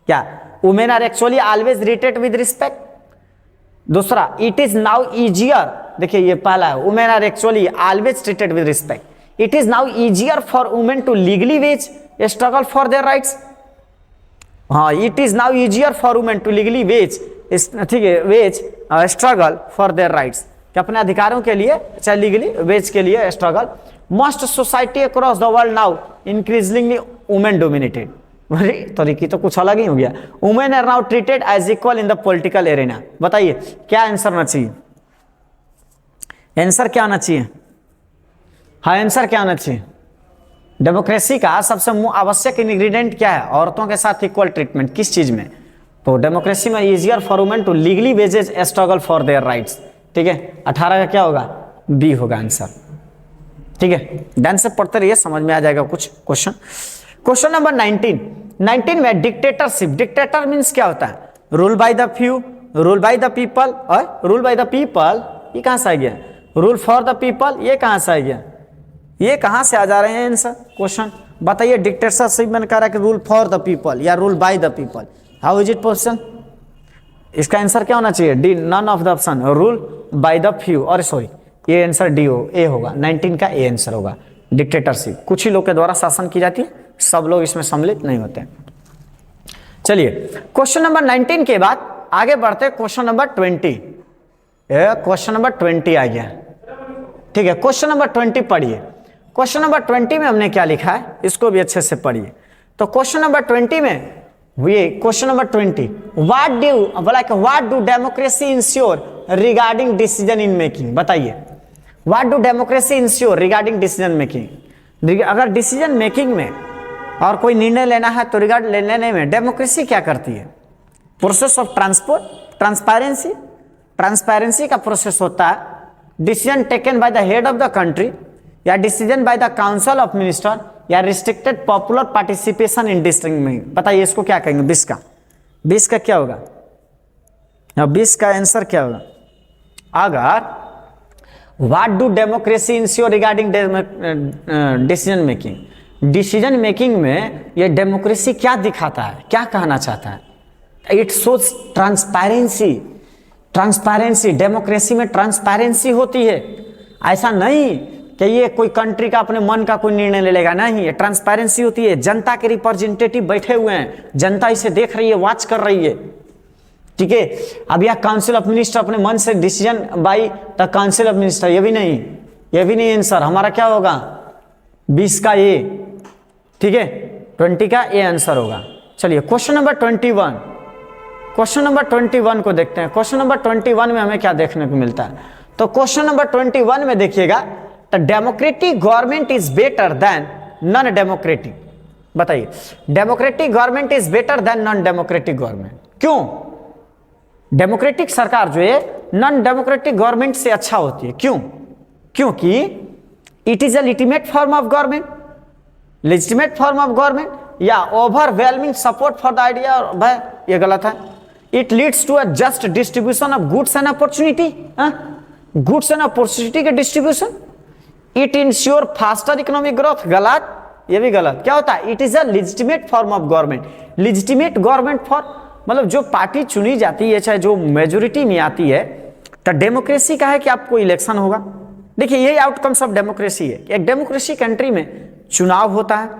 A: क्या women are actually always treated with respect? दूसरा, इट इज नाउ इजियर, देखिए ये पहला है, women are actually always treated with respect. It is now easier for women to legally wage struggle for their rights. हाँ, it is now easier for women to legally wage, ठीक है, wage struggle for their rights, कि अपने अधिकारों के लिए, चाहे legally wage के लिए struggle. Most society across the world now increasingly women dominated. तरीके तो कुछ अलग ही हो गया। Women are now treated as equal in the political arena. बताइए क्या आंसर होना चाहिए? आंसर क्या होना चाहिए? हाँ, आंसर क्या होना चाहिए? डेमोक्रेसी का सबसे आवश्यक इंग्रेडिएंट क्या है? औरतों के साथ इक्वल ट्रीटमेंट। किस चीज में? तो डेमोक्रेसी में easier for women to legally wages struggle for their rights. ठीक है, 18 का क्या होगा? बी होगा आंसर। ठीक है, ध्यान से पढ़ते रहिए, समझ में आ जाएगा कुछ क्वेश्चन। क्वेश्चन नंबर 19 में डिक्टेटरशिप। डिक्टेटर मीन्स क्या होता है? Rule by the few, rule by the people, और रूल बाय द पीपल ये कहां से आ गया? रूल फॉर द पीपल ये कहां से आ गया? ये कहां से आ जा रहे हैं आंसर क्वेश्चन? बताइए डिक्टेटरशिप मैंने कह रहा है कि rule for the people or rule by the people, how is it possible? इसका आंसर क्या होना चाहिए? D, none of the option, rule by the few, और सॉरी ये आंसर डी हो, ए होगा, 19 का ए आंसर होगा। डिक्टेटरशिप कुछ ही लोग के द्वारा शासन की जाती है, सब लोग इसमें सम्मिलित नहीं होते। चलिए क्वेश्चन नंबर 19 के बाद आगे बढ़ते क्वेश्चन नंबर 20। क्वेश्चन नंबर 20 आ गया, ठीक है। क्वेश्चन नंबर 20 पढ़िए। क्वेश्चन नंबर 20 में हमने क्या लिखा है इसको भी अच्छे से पढ़िए। तो क्वेश्चन नंबर 20 में ये question number 20, what do democracy ensure regarding decision in making? बताइए what do democracy ensure regarding decision making. अगर डिसीजन मेकिंग में और कोई निर्णय लेना है तो रिगार्ड लेने में डेमोक्रेसी क्या करती है? प्रोसेस ऑफ ट्रांसपेरेंसी, ट्रांसपेरेंसी का प्रोसेस होता है। Decision taken by the head of the country, या decision by the council of minister, या restricted popular participation in decision में। बताइए इसको क्या कहेंगे? 20 का क्या होगा? 20 का आंसर क्या होगा? अगर what do democracy ensure regarding decision making, decision making में ये डेमोक्रेसी क्या दिखाता है, क्या कहना चाहता है? It shows transparency. Transparency, democracy में ट्रांसपेरेंसी होती है। ऐसा नहीं कि ये कोई कंट्री का अपने मन का कोई निर्णय ले लेगा, नहीं, ये ट्रांसपेरेंसी होती है। जनता के रिप्रेजेंटेटिव बैठे हुए हैं, जनता इसे देख रही है, वॉच कर रही है, ठीक है। अब यह काउंसिल ऑफ मिनिस्टर अपने मन से decision by the council of minister, ये भी नहीं आंसर हमारा क्या होगा? 20 का ए, ठीक है, 20 का ए आंसर होगा। चलिए क्वेश्चन नंबर 21, क्वेश्चन नंबर 21 को देखते हैं। क्वेश्चन नंबर 21 में हमें क्या देखने को मिलता है? तो क्वेश्चन नंबर 21 में देखिएगा, the democratic government is better than non democratic. बताइए democratic government is better than non democratic government. क्यों? डेमोक्रेटिक सरकार जो है नॉन डेमोक्रेटिक गवर्नमेंट से अच्छा होती है। क्यों? क्योंकि it is a legitimate form of government, legitimate form of government, या overwhelming support for the idea. भाई ये गलत है। It leads to a just distribution of goods and opportunity, goods and opportunity के distribution. It ensure faster economic growth, गलत, ये भी गलत। क्या होता है? It is a legitimate form of government. Legitimate government for मतलब जो पार्टी चुनी जाती है, चाहे जो मेजोरिटी में आती है, तो डेमोक्रेसी का है कि आपको इलेक्शन होगा, देखिए यही आउटकम्स ऑफ डेमोक्रेसी है। एक डेमोक्रेसी कंट्री में चुनाव होता है,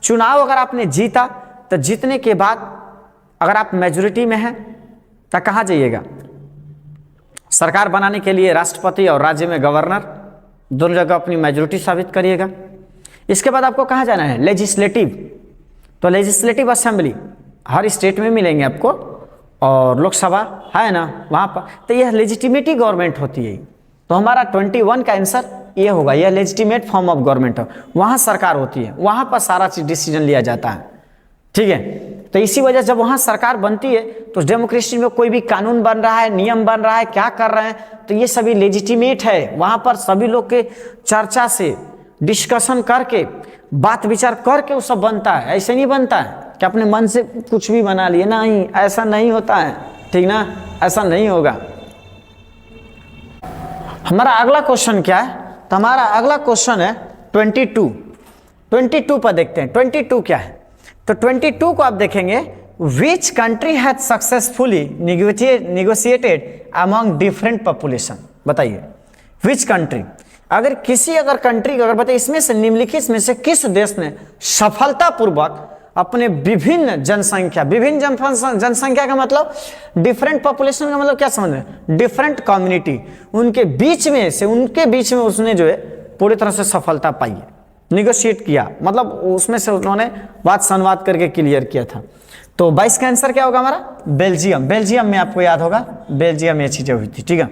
A: चुनाव अगर आपने जीता तो जीतने के बाद अगर आप मेजोरिटी में हैं तो कहाँ जाइएगा, सरकार बनाने के लिए राष्ट्रपति और राज्य में गवर्नर दोनों जगह अपनी मेजोरिटी साबित करिएगा। इसके बाद आपको कहाँ जाना है, लेजिस्लेटिव, तो लेजिस्लेटिव असेंबली हर स्टेट में मिलेंगे आपको, और लोकसभा है ना वहाँ पर, तो यह लेजिटिमेटी गवर्नमेंट होती है। तो हमारा 21 का आंसर ये होगा, यह लेजिटिमेट फॉर्म ऑफ गवर्नमेंट हो, वहाँ सरकार होती है, वहाँ पर सारा चीज डिसीजन लिया जाता है, ठीक है। तो इसी वजह जब वहाँ सरकार बनती है तो डेमोक्रेसी में कोई भी कानून बन रहा है, नियम बन रहा है, क्या कर रहे हैं, तो ये सभी लेजिटिमेट है। वहाँ पर सभी लोग के चर्चा से, डिस्कशन करके, बात विचार करके वो सब बनता है। ऐसे नहीं बनता है कि अपने मन से कुछ भी बना लिए, नहीं, ऐसा नहीं होता है, ठीक ना, ऐसा नहीं होगा। हमारा अगला क्वेश्चन क्या है, तो हमारा अगला क्वेश्चन है 22 पर देखते हैं 22 क्या है। तो 22 को आप देखेंगे, विच country has successfully negotiated among different population, बताइए विच कंट्री, अगर कंट्री अगर बताइए इसमें से निम्नलिखित में से किस देश ने सफलतापूर्वक अपने विभिन्न जनसंख्या का मतलब डिफरेंट पॉपुलेशन का मतलब क्या समझ रहे हैं, डिफरेंट कम्युनिटी, उनके बीच में उसने जो है पूरी तरह से सफलता पाई है, निगोशिएट किया, मतलब उसमें से उन्होंने बात संवाद करके क्लियर किया था। तो 22 का आंसर क्या होगा हमारा, बेल्जियम। बेल्जियम में आपको याद होगा, बेल्जियम में ये चीजें हुई थी, ठीक है।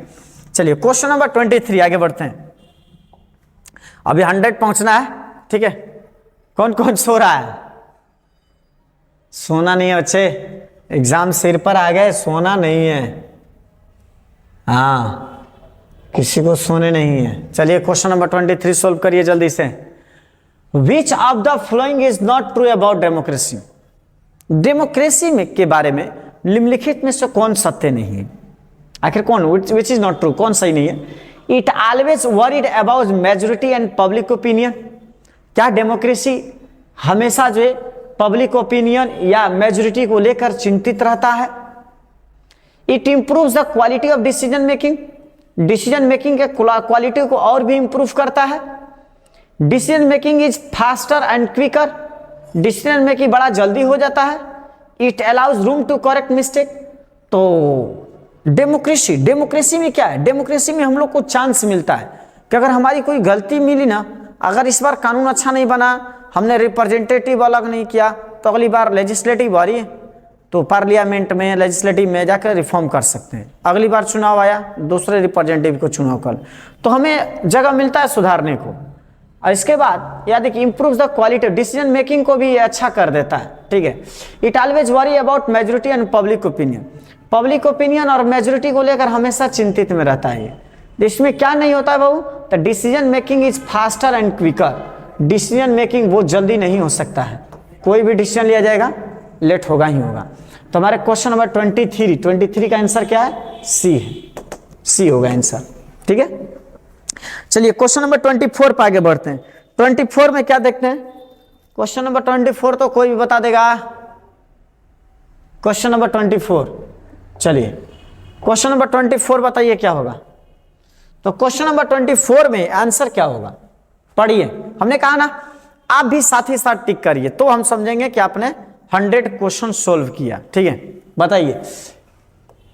A: चलिए क्वेश्चन नंबर 23 आगे बढ़ते हैं। अभी 100 पहुंचना है, ठीक है। कौन कौन सो रहा है, सोना नहीं है बच्चे, एग्जाम सिर पर आ गए, सोना नहीं है, हाँ किसी को सोने नहीं है। चलिए क्वेश्चन नंबर 23 सोल्व करिए जल्दी से। विच of the following is not true about democracy, democracy में के बारे में निम्नलिखित में से कौन सत्य नहीं है, आखिर कौन, विच इज नॉट ट्रू, कौन सही नहीं है। It always worried about majority and public opinion, क्या डेमोक्रेसी हमेशा जो है पब्लिक ओपिनियन या मेजोरिटी को लेकर चिंतित रहता है। It improves the quality of decision making, decision making के क्वालिटी को और भी इंप्रूव करता है। Decision making is faster and quicker, decision making बड़ा जल्दी हो जाता है। It allows room to correct mistake, तो डेमोक्रेसी में क्या है, डेमोक्रेसी में हम लोग को चांस मिलता है कि अगर हमारी कोई गलती मिली ना, अगर इस बार कानून अच्छा नहीं बना, हमने रिप्रेजेंटेटिव अलग नहीं किया, तो अगली बार लेजिस्लेटिव आ रही है तो पार्लियामेंट में, लेजिस्लेटिव में जाकर रिफॉर्म कर सकते हैं। अगली बार चुनाव आया, दूसरे रिप्रेजेंटेटिव को चुनाव कर, तो हमें जगह मिलता है सुधारने को। और इसके बाद याद है कि improve the quality decision making को भी अच्छा कर देता है, ठीक है। It always worry about majority and public opinion, public opinion और मेजोरिटी को लेकर हमेशा चिंतित में रहता है। इसमें क्या नहीं होता है बाबू, तो decision making is faster and quicker, decision making बहुत जल्दी नहीं हो सकता है, कोई भी डिसीजन लिया जाएगा लेट होगा ही होगा। तो हमारे क्वेश्चन नंबर 23 का आंसर क्या है, सी है, सी होगा आंसर, ठीक है। चलिए क्वेश्चन नंबर 24 पर आगे बढ़ते हैं। 24 में क्या देखते हैं, क्वेश्चन नंबर 24 तो कोई भी बता देगा, क्वेश्चन नंबर 24, चलिए क्वेश्चन नंबर 24 बताइए क्या होगा। तो क्वेश्चन नंबर 24 में आंसर क्या होगा, पढ़िए। हमने कहा ना आप भी साथ ही साथ टिक करिए तो हम समझेंगे कि आपने 100 क्वेश्चन सोल्व किया, ठीक है। बताइए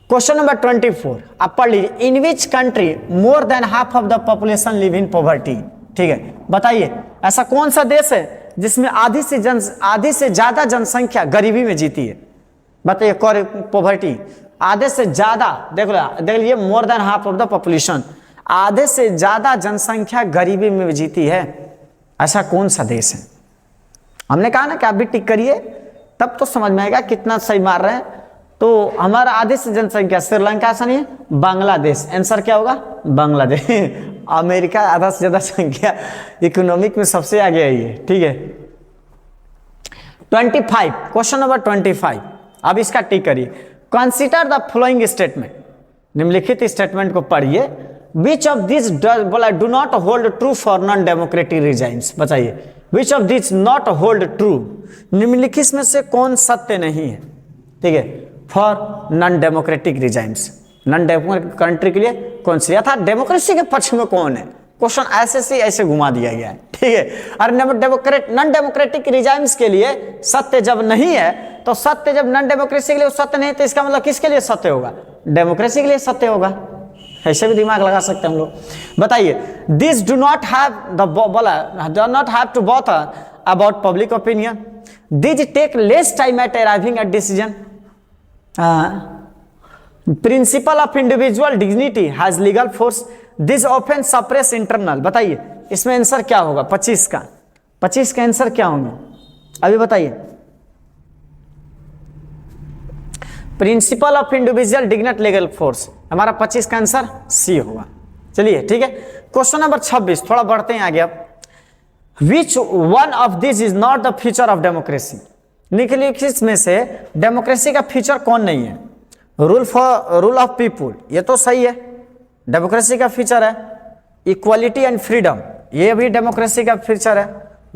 A: क्वेश्चन नंबर 24 आप पढ़ लीजिए। In which country more than half of the population live in poverty, ठीक है। बताइए ऐसा कौन सा देश है जिसमें आधी से ज्यादा जनसंख्या गरीबी में जीती है, बताइए। पॉवर्टी आधे से ज्यादा, देख लीजिए मोर than half of the population, आधे से ज्यादा जनसंख्या गरीबी में जीती है, ऐसा कौन सा देश है। हमने कहा ना कि आप भी टिक करिए तब तो समझ में आएगा कितना सही मार रहे हैं। तो हमारा आधे से जनसंख्या श्रीलंका ऐसा नहीं है, बांग्लादेश, आंसर क्या होगा, बांग्लादेश। अमेरिका आधा से ज्यादा संख्या इकोनॉमिक में सबसे आगे आई है, ठीक है। 25 क्वेश्चन नंबर 25 अब इसका टिक करिए। कंसीडर द फॉलोइंग स्टेटमेंट, निम्नलिखित स्टेटमेंट को पढ़िए। Which of these do not hold true for non-democratic regimes, बताइए which of these not hold true, निम्नलिखित में से कौन सत्य नहीं है, ठीक है, for non democratic regimes, non democratic country के लिए कौन सी, अर्थात डेमोक्रेसी के पक्ष में कौन है, क्वेश्चन ऐसे से ऐसे घुमा दिया गया है, ठीक है। और नॉन डेमोक्रेटिक रिजाइम्स के लिए सत्य जब नहीं है, तो सत्य जब नॉन डेमोक्रेसी के लिए सत्य नहीं, तो इसका मतलब किसके लिए सत्य होगा? डेमोक्रेसी के लिए सत्य होगा। ऐसे भी दिमाग लगा सकते हैं हम लोग। बताइए, this do not have the बोला do not have to bother about public opinion, this take less time at arriving at decision, principle of individual dignity has legal force, this often suppress internal. बताइए इसमें answer क्या होगा? 25 का 25 का answer क्या होंगे अभी बताइए? Principal of individual dignity legal force, हमारा 25 का आंसर सी होगा। चलिए ठीक है, क्वेश्चन नंबर 26, थोड़ा बढ़ते हैं आगे अब। विच one of this is not the feature of democracy, निम्नलिखित में से डेमोक्रेसी का फीचर कौन नहीं है? रूल ऑफ पीपुल, ये तो सही है, डेमोक्रेसी का फीचर है। इक्वालिटी एंड फ्रीडम, ये भी डेमोक्रेसी का फीचर है।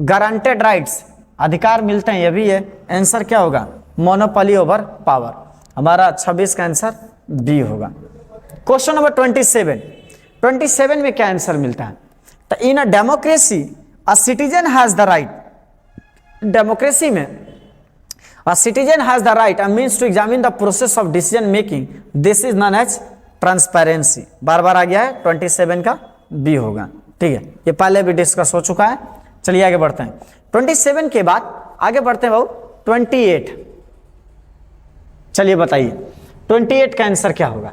A: गारंटेड राइट्स, अधिकार मिलते हैं, ये भी है। आंसर क्या होगा? मोनोपोली ओवर पावर, हमारा 26 का आंसर बी होगा। क्वेश्चन नंबर 27 में क्या आंसर मिलता है? तो in a democracy a citizen has the right, democracy में a citizen has the right a means to examine the process of decision making, this is known as transparency. बार बार आ गया है, 27 का बी होगा, ठीक है। ये पहले भी डिस्कस हो चुका है। चलिए आगे बढ़ते हैं। 27 के बाद आगे बढ़ते हैं भाऊ 28। चलिए बताइए 28 का आंसर क्या होगा?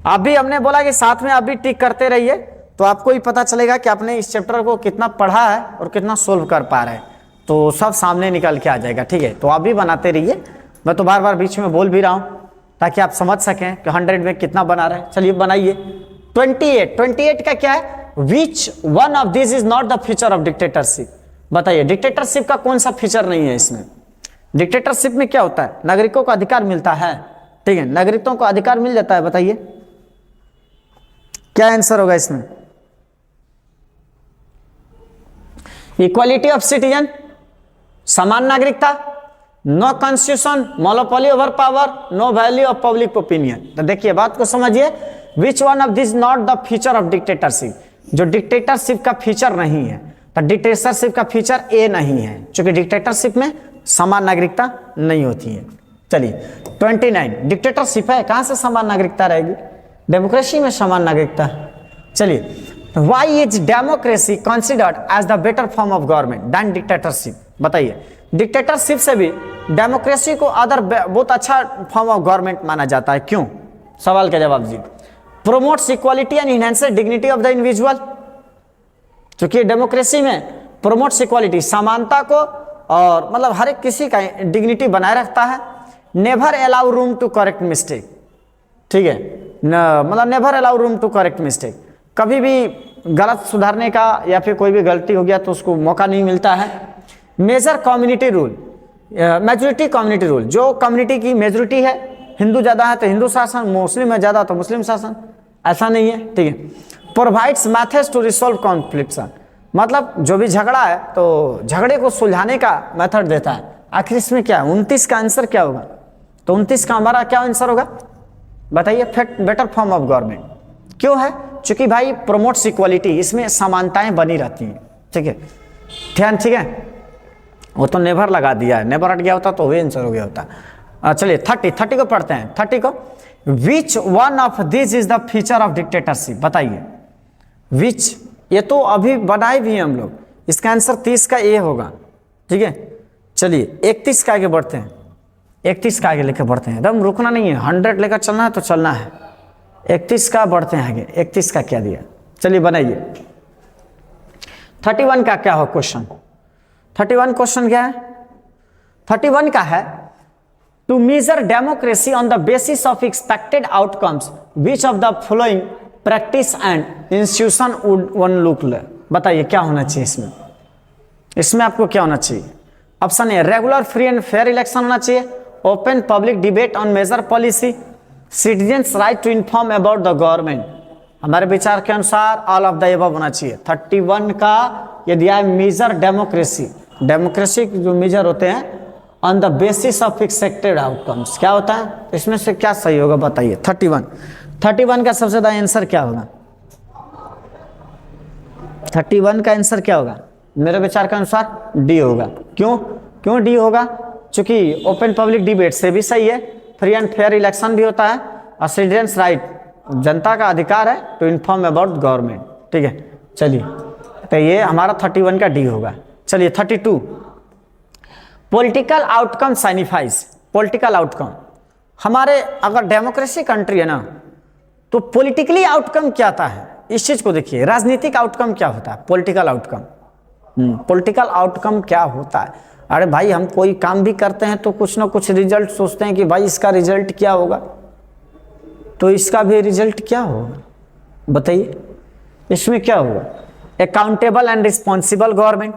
A: अभी हमने बोला कि साथ में आप भी टिक करते रहिए, तो आपको ही पता चलेगा कि आपने इस चैप्टर को कितना पढ़ा है और कितना सोल्व कर पा रहे हैं, तो सब सामने निकल के आ जाएगा, ठीक है। तो आप भी बनाते रहिए, मैं तो बार बार बीच में बोल भी रहा हूं ताकि आप समझ सकें कि 100 में कितना बना रहे हैं। चलिए बनाइए। 28 का क्या है? विच one of this is not the feature of dictatorship. बताइए डिक्टेटरशिप का कौन सा फीचर नहीं है इसमें? डिक्टेटरशिप में क्या होता है? नागरिकों को अधिकार मिलता है, ठीक है, नागरिकों को अधिकार मिल जाता है। बताइए क्या आंसर होगा इसमें? इक्वालिटी ऑफ सिटीजन, समान नागरिकता, no constitution, monopoly over power, no value of public opinion. तो देखिए बात को समझिए, which one of this not the feature of dictatorship, जो डिक्टेटरशिप का फीचर नहीं है, तो डिक्टेटरशिप का फीचर ए नहीं है, क्योंकि डिक्टेटरशिप में समान नागरिकता नहीं होती है। चलिए 29, डिक्टेटरशिप है, कहां से समान नागरिकता रहेगी? डेमोक्रेसी में समान नागरिकता। चलिए, why is democracy considered as the better form of government than dictatorship? बताइए डिक्टेटरशिप से भी डेमोक्रेसी को अदर बहुत अच्छा फॉर्म ऑफ गवर्नमेंट माना जाता है, क्यों? सवाल का जवाब दीजिए। Promotes equality and enhances dignity of the individual, क्योंकि डेमोक्रेसी में प्रोमोट्स इक्वालिटी, समानता को, और मतलब हर एक किसी का डिग्निटी बनाए रखता है। Never allow room to correct mistake, ठीक है, मतलब never allow room to correct mistake, कभी भी गलत सुधारने का या फिर कोई भी गलती हो गया तो उसको मौका नहीं मिलता है। Major community rule, majority community rule, जो कम्युनिटी की मेजोरिटी है, हिंदू ज़्यादा है तो हिंदू शासन, मुस्लिम है ज़्यादा तो मुस्लिम शासन, ऐसा नहीं है, ठीक है। Provides methods to resolve conflict, मतलब जो भी झगड़ा है तो झगड़े को सुलझाने का मेथड देता है। आखिर इसमें क्या है? 29 का आंसर क्या होगा? तो 29 का हमारा क्या आंसर होगा? बताइए। बेटर फॉर्म ऑफ गवर्नमेंट, क्यों है? क्योंकि भाई प्रोमोट्स इक्वालिटी, इसमें समानताएं बनी रहती हैं, ठीक है, ध्यान, ठीक है। वो तो नेवर लगा दिया है, नेवर हट गया होता तो वही आंसर हो गया होता। चलिए 30 को पढ़ते हैं। 30 को, विच one of this is the feature of dictatorship? बताइए विच, ये तो अभी बनाए भी हैं हम लोग, इसका आंसर 30 का ए होगा, ठीक है। चलिए 31 का आगे बढ़ते हैं, 31 का आगे लेकर बढ़ते हैं, एकदम रुकना नहीं है, 100 लेकर चलना है तो चलना है। 31 का बढ़ते हैं आगे, 31 का क्या दिया? चलिए बनाइए। 31 का क्या हो क्वेश्चन? 31 क्वेश्चन क्या है? 31 का है, to measure democracy on the basis of expected outcomes which of the following practice and institution would one look. बताइए क्या होना चाहिए इसमें? इसमें आपको क्या होना चाहिए? Option A, regular free and fair election होना चाहिए, open public debate on major policy, citizens right to inform about the government. हमारे विचार के अनुसार ऑल ऑफ द एबव होना चाहिए। 31 का ये दिया है, मेजर डेमोक्रेसी, डेमोक्रेसी के जो मेजर होते हैं on the basis of expected outcomes, क्या होता है? इसमें से क्या सही होगा बताइए? 31 का सबसे ज्यादा आंसर क्या होगा? 31 का आंसर क्या होगा? मेरे विचार के अनुसार डी होगा। क्यों डी होगा? चूंकि ओपन पब्लिक डिबेट से भी सही है, फ्री एंड फेयर इलेक्शन भी होता है, और सिटीजन्स राइट, जनता का अधिकार है टू इन्फॉर्म अबाउट गवर्नमेंट। ठीक है, चलिए, तो ये हमारा 31 का डी होगा। चलिए 32, पॉलिटिकल आउटकम साइनिफाइज। पॉलिटिकल आउटकम, हमारे अगर डेमोक्रेसी कंट्री है ना, तो पॉलिटिकली आउटकम क्या आता है, इस चीज को देखिए। राजनीतिक आउटकम क्या होता है? Political outcome. पॉलिटिकल आउटकम क्या होता है? अरे भाई, हम कोई काम भी करते हैं तो कुछ ना कुछ रिजल्ट सोचते हैं कि भाई इसका रिजल्ट क्या होगा, तो इसका भी रिजल्ट क्या होगा, बताइए इसमें क्या होगा? Accountable and responsible government.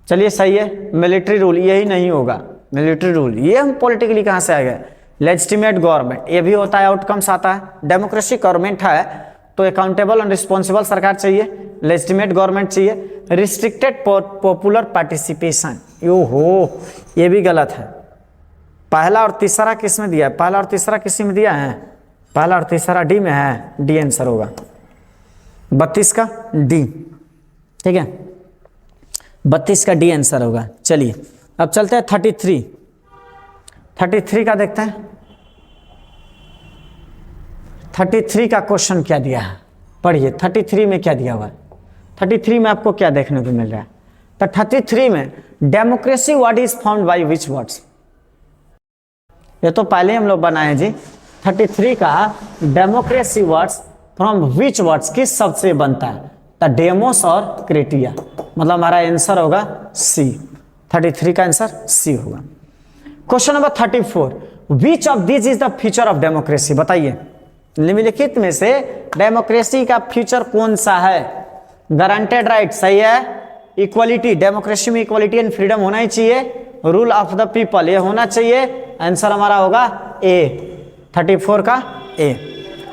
A: चलिए सही है। मिलिट्री रूल, यही नहीं होगा मिलिट्री रूल, ये हम पॉलिटिकली कहां से आ गए? लेजिटिमेट गवर्नमेंट, ये भी होता है, आउटकम्स आता है। डेमोक्रेसी गवर्नमेंट है तो अकाउंटेबल एंड रिस्पॉन्सिबल सरकार चाहिए, लेजिटिमेट गवर्नमेंट चाहिए। रिस्ट्रिक्टेड पॉपुलर पार्टिसिपेशन, यो हो, ये भी गलत है। पहला और तीसरा किस में दिया है? पहला और तीसरा किसी में दिया है? पहला और तीसरा डी में है, डी आंसर होगा 32 का डी। ठीक है, 32 का डी आंसर होगा। चलिए अब चलते हैं 33 का देखते हैं। 33 का क्वेश्चन क्या दिया है, पढ़िए। 33 में क्या दिया हुआ है? 33 में आपको क्या देखने को मिल रहा है? तो 33 में democracy word is found by which words? ये तो पहले हम लोग बनाए जी। 33 का democracy words from which words, किस शब्द से बनता है? तो डेमोस और क्रेटिया, मतलब हमारा आंसर होगा सी। 33 का आंसर सी होगा। Question number 34, which of this is the future of democracy? बताइए, निम्नलिखित में से डेमोक्रेसी का फ्यूचर कौन सा है? गारंटेड राइट, सही है। इक्वलिटी, डेमोक्रेसी में इक्वलिटी एंड फ्रीडम होना ही चाहिए। रूल ऑफ द पीपल, ये होना चाहिए। आंसर हमारा होगा ए, 34 का ए।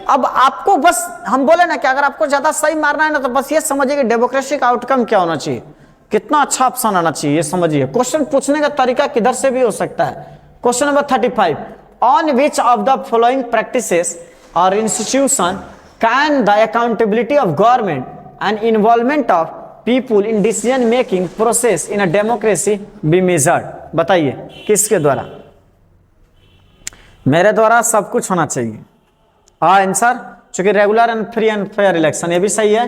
A: अब आपको बस हम बोले ना कि अगर आपको ज्यादा सही मारना है ना, तो बस ये समझिए कि डेमोक्रेसी का आउटकम क्या होना चाहिए, कितना अच्छा ऑप्शन आना चाहिए, ये समझिए। क्वेश्चन पूछने का तरीका किधर से भी हो सकता है। Question number 35, on which of the following practices और institution can the accountability of government and involvement of people in decision making process in a democracy be measured? बताइए किसके द्वारा? मेरे द्वारा सब कुछ होना चाहिए। आंसर, चूंकि regular and free and fair election, ये भी सही है।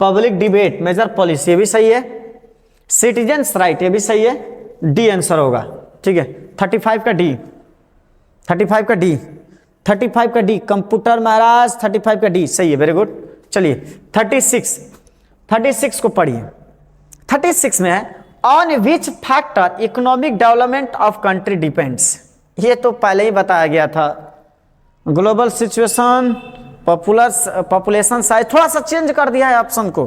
A: पब्लिक डिबेट, मेजर पॉलिसी, ये भी सही है। सिटीजन्स राइट, ये भी सही है। डी आंसर होगा। ठीक है, 35 का डी, 35 का डी, 35 का डी, कंप्यूटर महाराज 35 का डी सही है, वेरी गुड। चलिए 36 को पढ़िए। 36 में है, on which factor economic development of country depends? ये तो पहले ही बताया गया था। ग्लोबल सिचुएशन, पॉपुलेशन साइज, थोड़ा सा चेंज कर दिया है ऑप्शन को,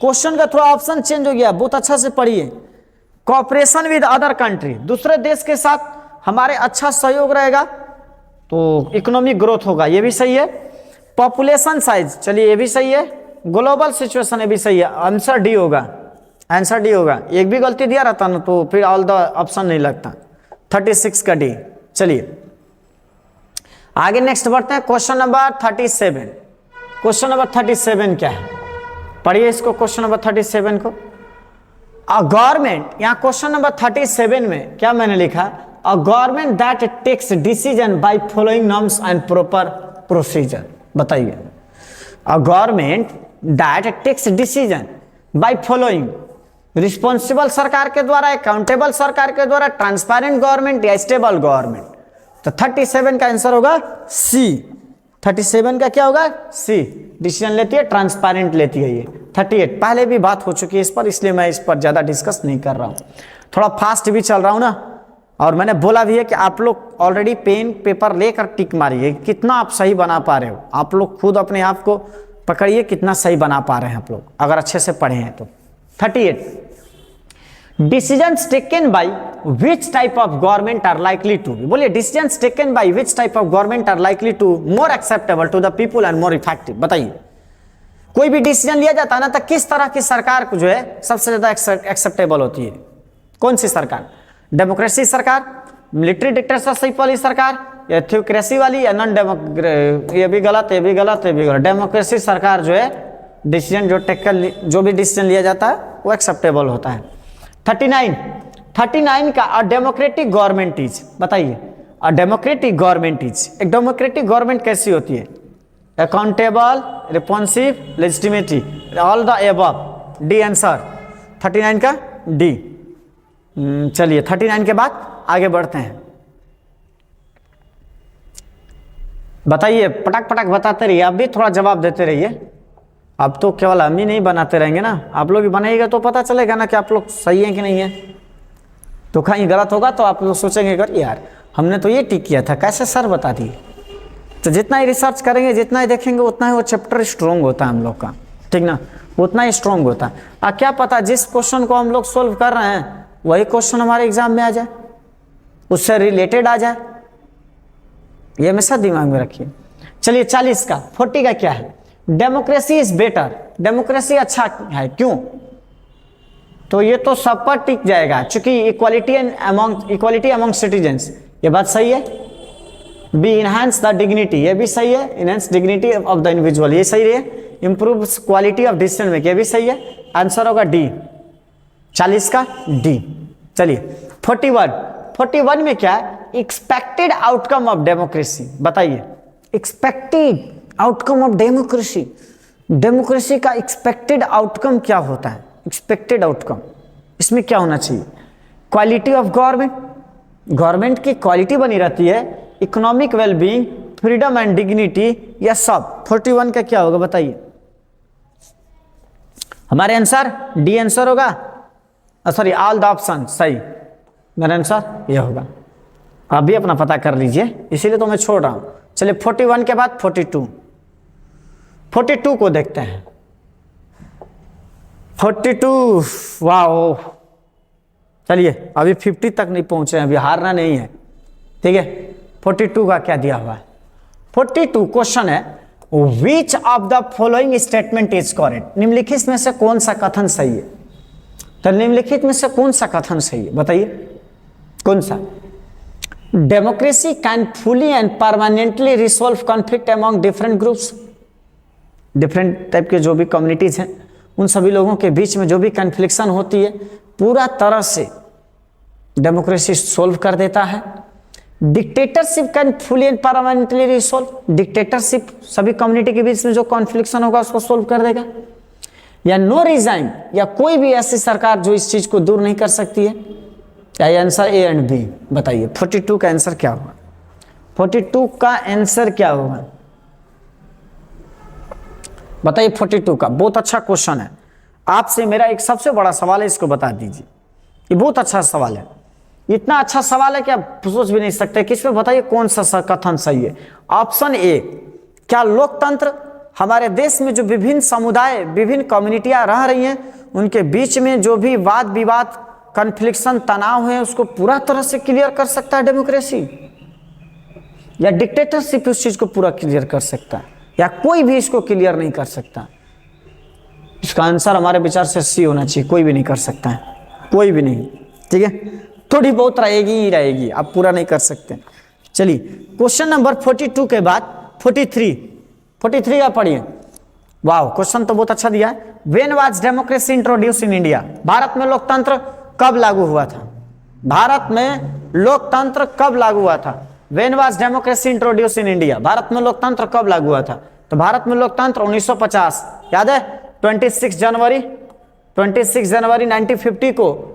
A: क्वेश्चन का थोड़ा ऑप्शन चेंज हो गया, बहुत अच्छा से पढ़िए। कोऑपरेशन विद अदर कंट्री, दूसरे देश के साथ हमारे अच्छा सहयोग रहेगा तो इकोनॉमिक ग्रोथ होगा, ये भी सही है। पॉपुलेशन साइज, चलिए ये भी सही है। ग्लोबल सिचुएशन, ये भी सही है। आंसर डी होगा, आंसर डी होगा। एक भी गलती दिया रहता ना तो फिर ऑल द ऑप्शन नहीं लगता। 36 का डी। चलिए आगे नेक्स्ट बढ़ते हैं। Question number 37। क्वेश्चन नंबर 37 क्या है, पढ़िए इसको। क्वेश्चन नंबर 37 को, अ गवर्नमेंट, यहाँ क्वेश्चन नंबर 37 में क्या मैंने लिखा, a government that takes decision by following norms and proper procedure. बताइए, a government that takes decision by following, responsible सरकार के द्वारा, अकाउंटेबल सरकार के द्वारा, ट्रांसपेरेंट गवर्नमेंट या स्टेबल गवर्नमेंट? तो 37 का आंसर होगा सी। 37 का क्या होगा? सी। डिसीजन लेती है, ट्रांसपेरेंट लेती है ये। 38 पहले भी बात हो चुकी है इस पर, इसलिए मैं इस पर ज्यादा डिस्कस नहीं कर रहा हूं, थोड़ा फास्ट भी चल रहा हूं ना। और मैंने बोला भी है कि आप लोग ऑलरेडी पेन पेपर लेकर टिक मारिए, कितना आप सही बना पा रहे हो। आप लोग खुद अपने आप को पकड़िए, कितना सही बना पा रहे हैं आप लोग, अगर अच्छे से पढ़े हैं तो। 38, decisions taken by which type of government are likely to be? बोलिए, decisions taken by which type of government are likely to more acceptable to the people and more effective? बताइए, कोई भी डिसीजन लिया जाता है ना, तो किस तरह की सरकार जो है सबसे ज्यादा एक्सेप्टेबल होती है? कौन सी सरकार? डेमोक्रेसी सरकार, मिलिट्री डिक्टेटरशिप वाली सरकार, या थ्योक्रेसी वाली, या नॉन डेमोक्रेसी? ये भी गलत, ये भी गलत, ये भी गलत। डेमोक्रेसी सरकार जो है डिसीजन जो भी डिसीजन लिया जाता है वो एक्सेप्टेबल होता है। 39 का अ डेमोक्रेटिक गवर्नमेंट इज, बताइए अ डेमोक्रेटिक गवर्नमेंट इज, एक डेमोक्रेटिक गवर्नमेंट कैसी होती है? Accountable, responsive, legitimacy, all the above. D answer 39 का डी। चलिए 39 के बाद आगे बढ़ते हैं। बताइए, पटक पटक बताते रहिए, आप भी थोड़ा जवाब देते रहिए। अब तो केवल हम ही नहीं बनाते रहेंगे ना, आप लोग भी बनाइएगा तो पता चलेगा ना कि आप लोग सही हैं कि नहीं है। तो कहीं गलत होगा तो आप लोग सोचेंगे अगर यार हमने तो ये टिक किया था, कैसे सर बता दिए। तो जितना ही रिसर्च करेंगे, जितना ही देखेंगे, उतना ही वो चैप्टर स्ट्रॉन्ग होता है हम लोग का, ठीक ना, उतना ही स्ट्रॉन्ग होता है। क्या पता जिस क्वेश्चन को हम लोग सोल्व कर रहे हैं वही क्वेश्चन हमारे एग्जाम में आ जाए, उससे रिलेटेड आ जाए, ये हमेशा दिमाग में रखिए। चलिए 40 का 40 का क्या है? डेमोक्रेसी इज बेटर, डेमोक्रेसी अच्छा है, क्यों? तो ये तो सब पर टिक जाएगा, क्योंकि इक्वालिटी अमंग सिटीजन्स, ये बात सही है। बी इनहांस द डिग्निटी, ये भी सही है, enhance dignity of the individual, ये सही है। Improve quality of decision making, ये भी सही है। आंसर होगा डी, 40 का डी। चलिए 41 में क्या है? एक्सपेक्टेड आउटकम ऑफ डेमोक्रेसी, बताइए expected outcome of democracy, democracy का एक्सपेक्टेड आउटकम क्या होता है? एक्सपेक्टेड आउटकम इसमें क्या होना चाहिए? क्वालिटी ऑफ गवर्नमेंट, गवर्नमेंट की क्वालिटी बनी रहती है, economic wellbeing, freedom and dignity, या सब। 41 का क्या होगा बताइए? हमारे आंसर डी आंसर होगा, सॉरी ऑल द ऑप्शन सही, मेरा आंसर ये होगा। आप भी अपना पता कर लीजिए, इसीलिए तो मैं छोड़ रहा हूं। चलिए 41 के बाद 42 को देखते हैं। 42, वाह, चलिए अभी 50 तक नहीं पहुंचे, अभी हारना नहीं है, ठीक है। 42 का क्या दिया हुआ है? 42 क्वेश्चन है, which of the following statement is correct, निम्नलिखित में से कौन सा कथन सही है? तो निम्नलिखित में से कौन सा कथन सही है बताइए, कौन सा? Democracy can fully and permanently resolve conflict among different groups, different type के जो भी कम्युनिटीज हैं उन सभी लोगों के बीच में जो भी कन्फ्लिक्शन होती है पूरा तरह से डेमोक्रेसी सोल्व कर देता है। Dictatorship can fully and permanently resolve, dictatorship सभी कम्युनिटी के बीच में जो कॉन्फ्लिक्शन होगा उसको सोल्व कर देगा। या नो रिजाइन, या कोई भी ऐसी सरकार जो इस चीज को दूर नहीं कर सकती है। या आंसर ए एंड बी, बताइए 42 का आंसर क्या होगा? 42 का आंसर क्या होगा बताइए? 42 का बहुत अच्छा क्वेश्चन है, आपसे मेरा एक सबसे बड़ा सवाल है, इसको बता दीजिए। ये बहुत अच्छा सवाल है, इतना अच्छा सवाल है कि आप सोच भी नहीं सकते कि इसमें बताइए कौन सा कथन सही है। ऑप्शन ए, क्या लोकतंत्र हमारे देश में जो विभिन्न समुदाय, विभिन्न कम्युनिटियां रह रही हैं उनके बीच में जो भी वाद विवाद, कन्फ्लिक्शन, तनाव है उसको पूरा तरह से क्लियर कर सकता है डेमोक्रेसी? या डिक्टेटरशिप उस चीज को पूरा क्लियर कर सकता है? या कोई भी इसको क्लियर नहीं कर सकता? इसका आंसर हमारे विचार से सी होना चाहिए, कोई भी नहीं कर सकता है, कोई भी नहीं, ठीक है। थोड़ी बहुत रहेगी ही रहेगी, आप पूरा नहीं कर सकते। चलिए क्वेश्चन नंबर 42 के बाद 43 का पढ़िए। वाह, क्वेश्चन तो बहुत अच्छा दिया है। When was democracy introduce in India, Bharat में लोकतंत्र कब लागू हुआ था? भारत में लोकतंत्र कब लागू हुआ था? When was democracy introduce in India, Bharat में लोकतंत्र कब लागू हुआ था? तो भारत में लोकतंत्र 1950, याद है 26 जनवरी 1950 को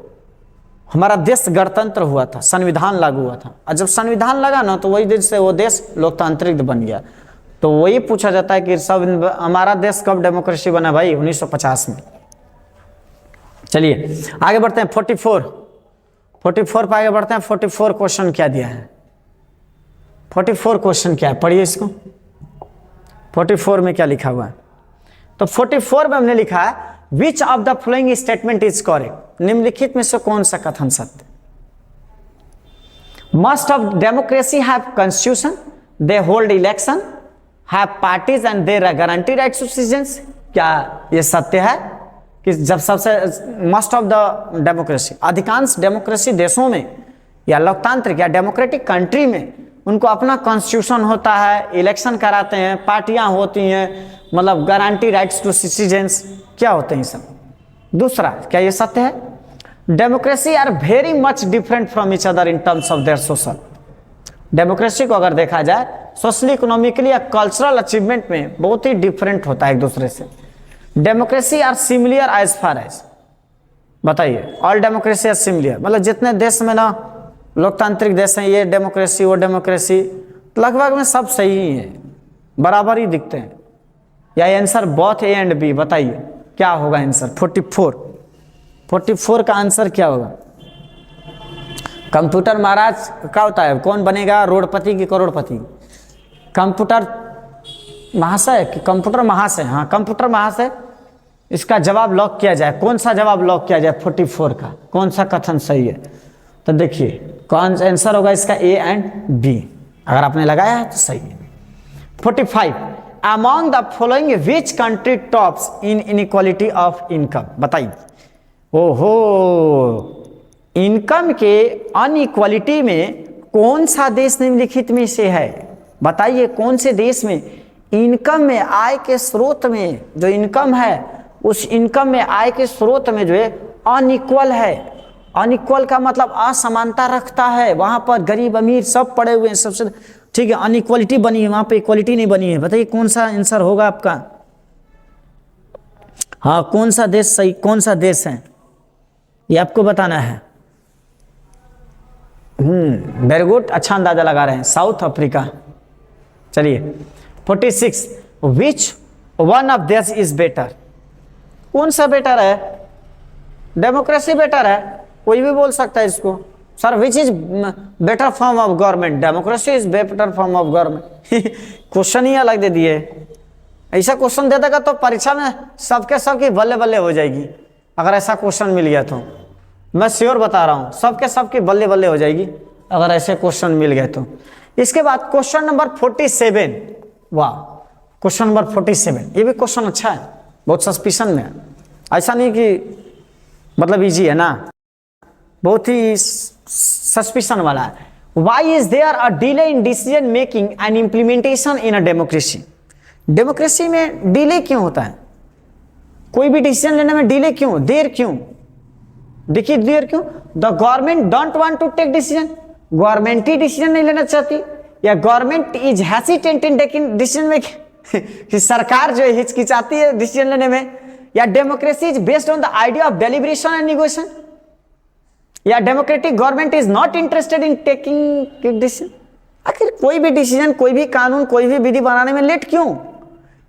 A: हमारा देश गणतंत्र हुआ था, संविधान लागू हुआ था। और जब संविधान लगा ना तो वही दिन से वो देश लोकतांत्रिक बन गया। तो वही पूछा जाता है कि सब हमारा देश कब डेमोक्रेसी बना भाई? 1950 में। चलिए आगे बढ़ते हैं 44 पर आगे बढ़ते हैं। 44 क्वेश्चन क्या दिया है? 44 क्वेश्चन क्या है, पढ़िए इसको। 44 में क्या लिखा हुआ है? तो 44 में हमने लिखा है which of the following statement is correct, निम्नलिखित में से कौन सा कथन सत्य? Most of democracy have constitution, they hold election, have parties and they guarantee rights to citizens. क्या ये सत्य है कि जब सबसे मस्ट ऑफ द डेमोक्रेसी, अधिकांश डेमोक्रेसी देशों में या लोकतांत्रिक या डेमोक्रेटिक कंट्री में उनको अपना कॉन्स्टिट्यूशन होता है, इलेक्शन कराते हैं, पार्टियां होती हैं, मतलब गारंटी राइट्स टू सिटीजन्स, क्या होते हैं सब। दूसरा, क्या ये सत्य है? Democracy are very much different from each other in terms of their social. Democracy को अगर देखा जाए सोशली, इकोनॉमिकली या कल्चरल अचीवमेंट में बहुत ही डिफरेंट होता है एक दूसरे से। Democracy are similar as far as, बताइए, ऑल डेमोक्रेसी आर सिमिलर, मतलब जितने देश में ना लोकतांत्रिक देश हैं, ये डेमोक्रेसी वो डेमोक्रेसी, लगभग में सब सही ही है, बराबर ही दिखते हैं। या answer both A and B, बताइए क्या होगा आंसर? 44 का आंसर क्या होगा? कंप्यूटर महाराज क्या होता है, कौन बनेगा, रोडपति की करोड़पति? कंप्यूटर महाशय कि कंप्यूटर महाशय? हाँ, कंप्यूटर महाशय। इसका जवाब लॉक किया जाए, कौन सा जवाब लॉक किया जाए 44 का, कौन सा कथन सही है? तो देखिए कौन सा आंसर होगा इसका, ए एंड बी। अगर आपने लगाया है तो सही है। 45, among the following which country tops in inequality of income, बताइए। ओहो, इनकम के अनइक्वालिटी में कौन सा देश निम्नलिखित में से है? बताइए कौन से देश में इनकम में, आय के स्रोत में जो इनकम है, उस इनकम में, आय के स्रोत में जो है अनइक्वल है। अनइक्वल का मतलब असमानता रखता है, वहां पर गरीब अमीर सब पड़े हुए हैं, सबसे ठीक है, अनइक्वालिटी बनी है, वहां पे इक्वालिटी नहीं बनी है। बताइए कौन सा आंसर होगा आपका? हाँ, कौन सा देश सही, कौन सा देश है ये आपको बताना है। वेरी गुड, अच्छा अंदाजा लगा रहे हैं, साउथ अफ्रीका। चलिए 46, विच one of this is better, कौन सा बेटर है? डेमोक्रेसी बेटर है, कोई भी बोल सकता है इसको। Sir which is better form of government? Democracy is better form of government. Question ही अलग दे दिए। ऐसा क्वेश्चन दे देगा तो परीक्षा में सबके सबकी बल्ले बल्ले हो जाएगी। अगर ऐसा क्वेश्चन मिल गया तो मैं श्योर बता रहा हूं, सबके सबकी बल्ले बल्ले हो जाएगी अगर ऐसे क्वेश्चन मिल गए तो। इसके बाद क्वेश्चन नंबर 47, वाह, क्वेश्चन नंबर 47, ये भी क्वेश्चन अच्छा है, बहुत सस्पिशन में है, ऐसा नहीं कि मतलब इजी है ना, बहुत ही सस्पिशन वाला है। Why is there a delay in decision making and implementation in a democracy? Democracy में डिले क्यों होता है? कोई भी डिसीजन लेने में डिले क्यों, देर क्यों? देखिए देर क्यों, the government don't want to take decision, government ही डिसीजन नहीं लेना चाहती, या government is hesitant in taking decision making, कि सरकार जो है हिचकिचाती है डिसीजन लेने में, या democracy is based on the idea of deliberation and negotiation, या democratic government is not interested in taking decision. आखिर कोई भी डिसीजन, कोई भी कानून, कोई भी विधि बनाने में लेट क्यों?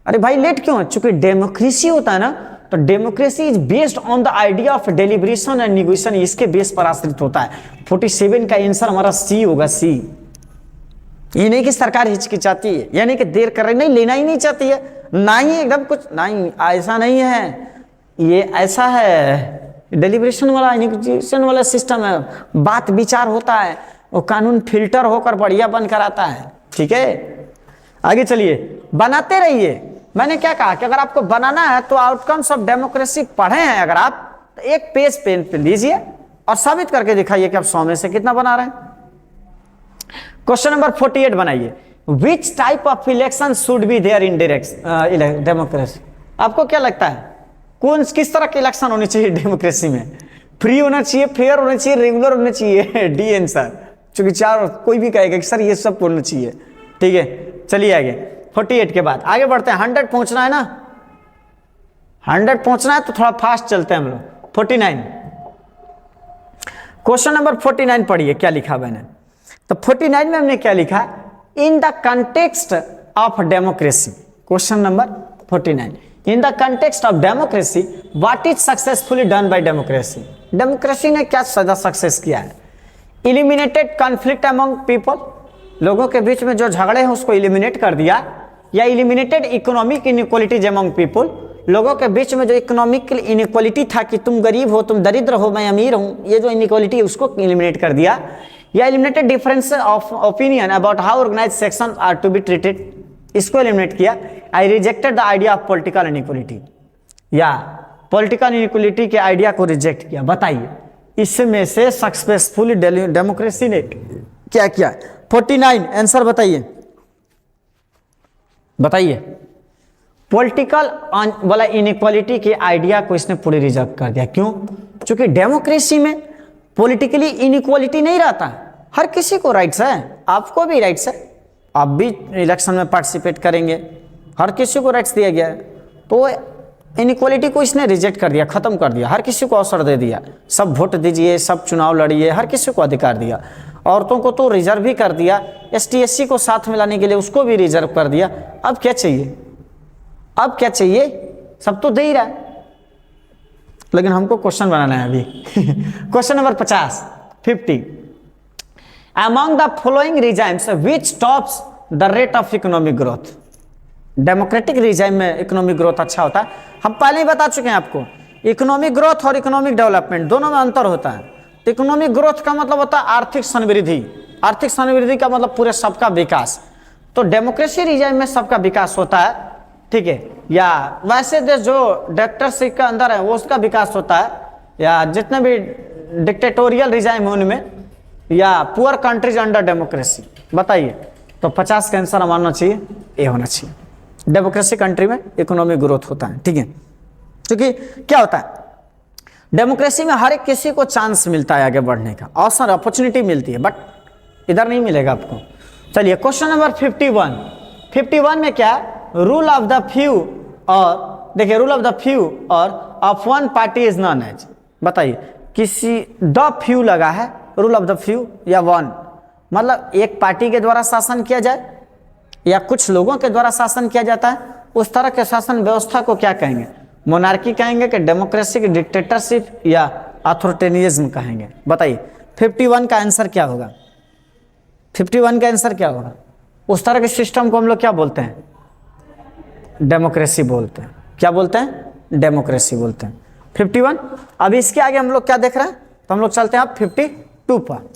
A: अरे भाई लेट क्यों? चूंकि डेमोक्रेसी होता है ना, तो democracy is based on the idea of deliberation and negotiation, इसके बेस पर आश्रित होता है। 47 का आंसर हमारा सी होगा, सी। ये नहीं कि सरकार हिचकिचाती है, यानी कि देर कर रही, नहीं, लेना ही नहीं चाहती है, ना ही एकदम कुछ नहीं, ऐसा नहीं है, ये ऐसा है, डेलिब्रेशन वाला, निगोशिएशन वाला सिस्टम है, बात विचार होता है, वो कानून फिल्टर होकर बढ़िया बन कर आता है। ठीक है, आगे चलिए, बनाते रहिए। मैंने क्या कहा कि अगर आपको बनाना है तो आउटकम्स ऑफ डेमोक्रेसी पढ़े हैं अगर आप, तो एक पेज पेन पे लीजिए और साबित करके दिखाइए कि आप 100 में से कितना बना रहे हैं। क्वेश्चन नंबर 48 बनाइए, which type of election should be there in democracy? आपको क्या लगता है कौन किस तरह के इलेक्शन होने चाहिए डेमोक्रेसी में? फ्री होना चाहिए, फेयर होना चाहिए, रेगुलर होना चाहिए? डी आंसर, क्योंकि चार कोई भी कहेगा कि सर ये सब होना चाहिए। ठीक है, चलिए आगे 48 के बाद आगे बढ़ते हैं। 100 पहुंचना है ना, 100 पहुंचना है तो थोड़ा फास्ट चलते हैं हम लोग। 49, क्वेश्चन नंबर 49 पढ़िए, क्या लिखा मैंने? तो 49 में हमने क्या लिखा, in the context of democracy. Question number 49, in the context of democracy what is successfully done by democracy? Democracy ने क्या सदा सक्सेस किया है? इलिमिनेटेड कॉन्फ्लिक्ट अमंग पीपल, लोगों के बीच में जो झगड़े हैं उसको इलिमिनेट कर दिया, या eliminated economic inequalities among people, लोगों के बीच में जो इकोनॉमिक इनइक्वालिटी था कि तुम गरीब हो, तुम दरिद्र हो, मैं अमीर हूं, ये जो इनइक्वालिटी है उसको इलिमिनेट कर दिया, या eliminated difference of opinion about how organize section are to be treated, इसको एलिमिनेट किया। I rejected the idea of political inequality, या पॉलिटिकल इनइक्वालिटी के आइडिया को रिजेक्ट किया। बताइए इसमें से सक्सेसफुली डेमोक्रेसी ने क्या किया? 49 आंसर बताइए, बताइए। पॉलिटिकल वाला इनइक्वालिटी के आइडिया को इसने पूरी रिजेक्ट कर दिया। क्यों? क्योंकि डेमोक्रेसी में पॉलिटिकली इनइक्वालिटी नहीं रहता, हर किसी को राइट्स है, आपको भी राइट्स है, आप भी इलेक्शन में पार्टिसिपेट करेंगे, हर किसी को राइट्स दिया गया है। तो इनइक्वालिटी को इसने रिजेक्ट कर दिया, खत्म कर दिया, हर किसी को अवसर दे दिया, सब वोट दीजिए, सब चुनाव लड़िए, हर किसी को अधिकार दिया। औरतों को तो रिजर्व भी कर दिया, एसटी एससी को साथ में लाने के लिए उसको भी रिजर्व कर दिया। अब क्या चाहिए? अब क्या चाहिए? सब तो दे ही रहा है, लेकिन हमको क्वेश्चन बनाना है अभी। Question number 50 among the following regimes which tops the rate of economic growth. Democratic regime में इकोनॉमिक ग्रोथ अच्छा होता है, हम पहले ही बता चुके हैं आपको। इकोनॉमिक ग्रोथ और इकोनॉमिक डेवलपमेंट दोनों में अंतर होता है। तो इकोनॉमिक ग्रोथ का मतलब होता है आर्थिक समृद्धि, आर्थिक समृद्धि का मतलब पूरे सबका विकास। तो डेमोक्रेसी रिजाइम में सबका विकास होता है, ठीक है, या वैसे देश जो डिक्टेटरशिप के अंदर है वो उसका विकास होता है, या जितने भी डिक्टेटोरियल रिजाइम है उनमें, या पुअर कंट्रीज अंडर डेमोक्रेसी। बताइए, तो 50 का आंसर हमारा चाहिए ए होना चाहिए। डेमोक्रेसी कंट्री में इकोनॉमिक ग्रोथ होता है, ठीक है, क्योंकि क्या होता है डेमोक्रेसी में हर एक किसी को चांस मिलता है आगे बढ़ने का, अवसर, अपॉर्चुनिटी मिलती है, बट इधर नहीं मिलेगा आपको। चलिए क्वेश्चन नंबर 51 में क्या है? रूल ऑफ द फ्यू, और देखिए रूल ऑफ द फ्यू और of one party is known as. बताइए, किसी द फ्यू लगा है, रूल ऑफ द फ्यू या वन, मतलब एक पार्टी के द्वारा शासन किया जाए या कुछ लोगों के द्वारा शासन किया जाता है, उस तरह के शासन व्यवस्था को क्या कहेंगे? मोनार्की कहेंगे कि डेमोक्रेसी की डिक्टेटरशिप या अथॉरिटेरियनिज्म कहेंगे? बताइए 51 का आंसर क्या होगा? 51 का आंसर क्या होगा? उस तरह के सिस्टम को हम लोग क्या बोलते हैं? डेमोक्रेसी बोलते हैं। क्या बोलते हैं? डेमोक्रेसी बोलते हैं। 51। अब इसके आगे हम लोग क्या देख रहे हैं? तो हम लोग चलते हैं अब 52 पर।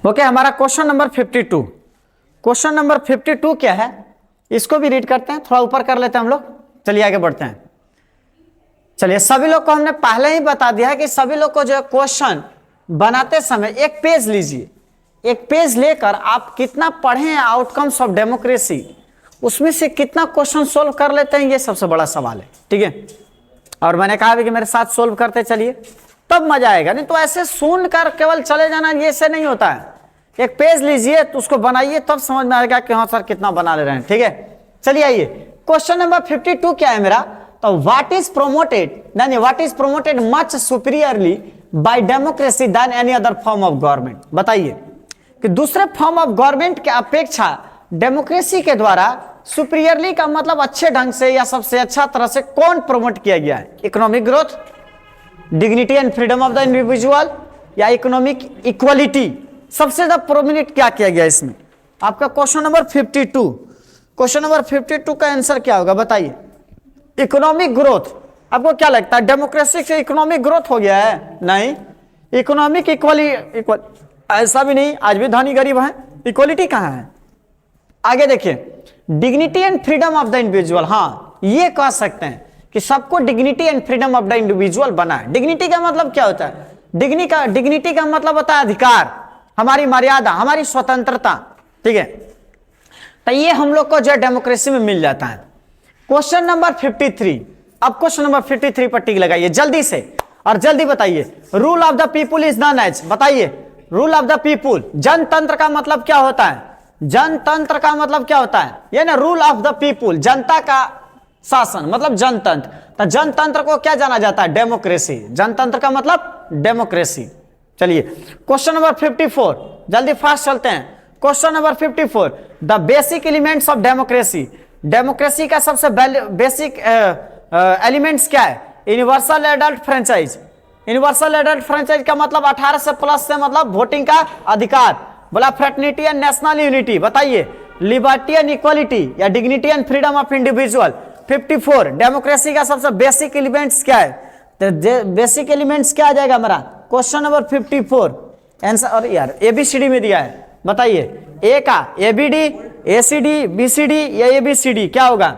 A: ओके, हमारा क्वेश्चन नंबर 52। क्वेश्चन नंबर 52 क्या है, इसको भी रीड करते हैं, थोड़ा ऊपर कर लेते हैं हम लोग। चलिए आगे बढ़ते हैं। चलिए, सभी लोग को हमने पहले ही बता दिया है कि सभी लोग को जो क्वेश्चन बनाते समय एक पेज लीजिए, एक पेज लेकर आप कितना पढ़े हैं आउटकम्स ऑफ डेमोक्रेसी, उसमें से कितना क्वेश्चन सोल्व कर लेते हैं, ये सबसे बड़ा सवाल है, ठीक है। और मैंने कहा भी कि मेरे साथ सोल्व करते चलिए, तब मजा आएगा, नहीं तो ऐसे सुनकर केवल चले जाना ये से नहीं होता है। एक पेज लीजिए तो उसको बनाइए, तब समझ में आएगा कि हाँ सर कितना बना ले रहे हैं, ठीक है। चलिए आइए, क्वेश्चन नंबर 52 क्या है मेरा? तो what is promoted much superiorly by democracy than any other form of government. बताइए कि दूसरे फॉर्म ऑफ गवर्नमेंट के अपेक्षा डेमोक्रेसी के द्वारा सुपीरियरली का मतलब अच्छे ढंग से या सबसे अच्छा तरह से कौन प्रमोट किया गया है? Economic growth, dignity and freedom of the individual, या इकोनॉमिक इक्वालिटी? सबसे ज्यादा प्रोमिनेंट क्या किया गया इसमें? आपका क्वेश्चन नंबर 52। क्वेश्चन नंबर 52 का आंसर क्या होगा? बताइए। Economic growth. आपको क्या लगता है डेमोक्रेसी से इकोनॉमिक ग्रोथ हो गया है? नहीं। इकोनॉमिक इक्वालिटी ऐसा भी नहीं, आज भी धनी गरीब है, इक्वालिटी कहां है? आगे देखिए, dignity and freedom of the individual. हाँ, ये कह सकते हैं कि सबको dignity and freedom of the individual बना है। डिग्निटी का मतलब क्या होता है? डिग्निटी का मतलब होता है अधिकार, हमारी मर्यादा, हमारी स्वतंत्रता, ठीक है। तो ये हम लोग को जो डेमोक्रेसी में मिल जाता है। Question number 53। अब क्वेश्चन नंबर 53 पर टिक लगाइए जल्दी से और जल्दी बताइए। Rule of the people is known as. बताइए, रूल ऑफ द पीपुल, जनतंत्र का मतलब क्या होता है? जनतंत्र का मतलब क्या होता है? ये ना रूल ऑफ द पीपुल, जनता का शासन मतलब जनतंत्र। तो जनतंत्र को क्या जाना जाता है? डेमोक्रेसी। जनतंत्र का मतलब डेमोक्रेसी। चलिए क्वेश्चन नंबर 54, जल्दी फास्ट चलते हैं। Question number 54, the basic elements of democracy. Democracy का सबसे बेसिक एलिमेंट्स क्या है? Universal adult franchise. Universal adult franchise का मतलब 18 से प्लस से मतलब वोटिंग का अधिकार। बोला फ्रेटर्निटी एंड नेशनल यूनिटी। बताइए, लिबर्टी एंड इक्वालिटी या dignity and freedom of individual. 54, democracy का सबसे बेसिक एलिमेंट्स क्या है? तो बेसिक एलिमेंट्स क्या आ जाएगा हमारा? Question number 54 answer. और यार एबीसीडी में दिया है, बताइए ए का एबीडी, एसीडी, बीसीडी या एबीसीडी क्या होगा?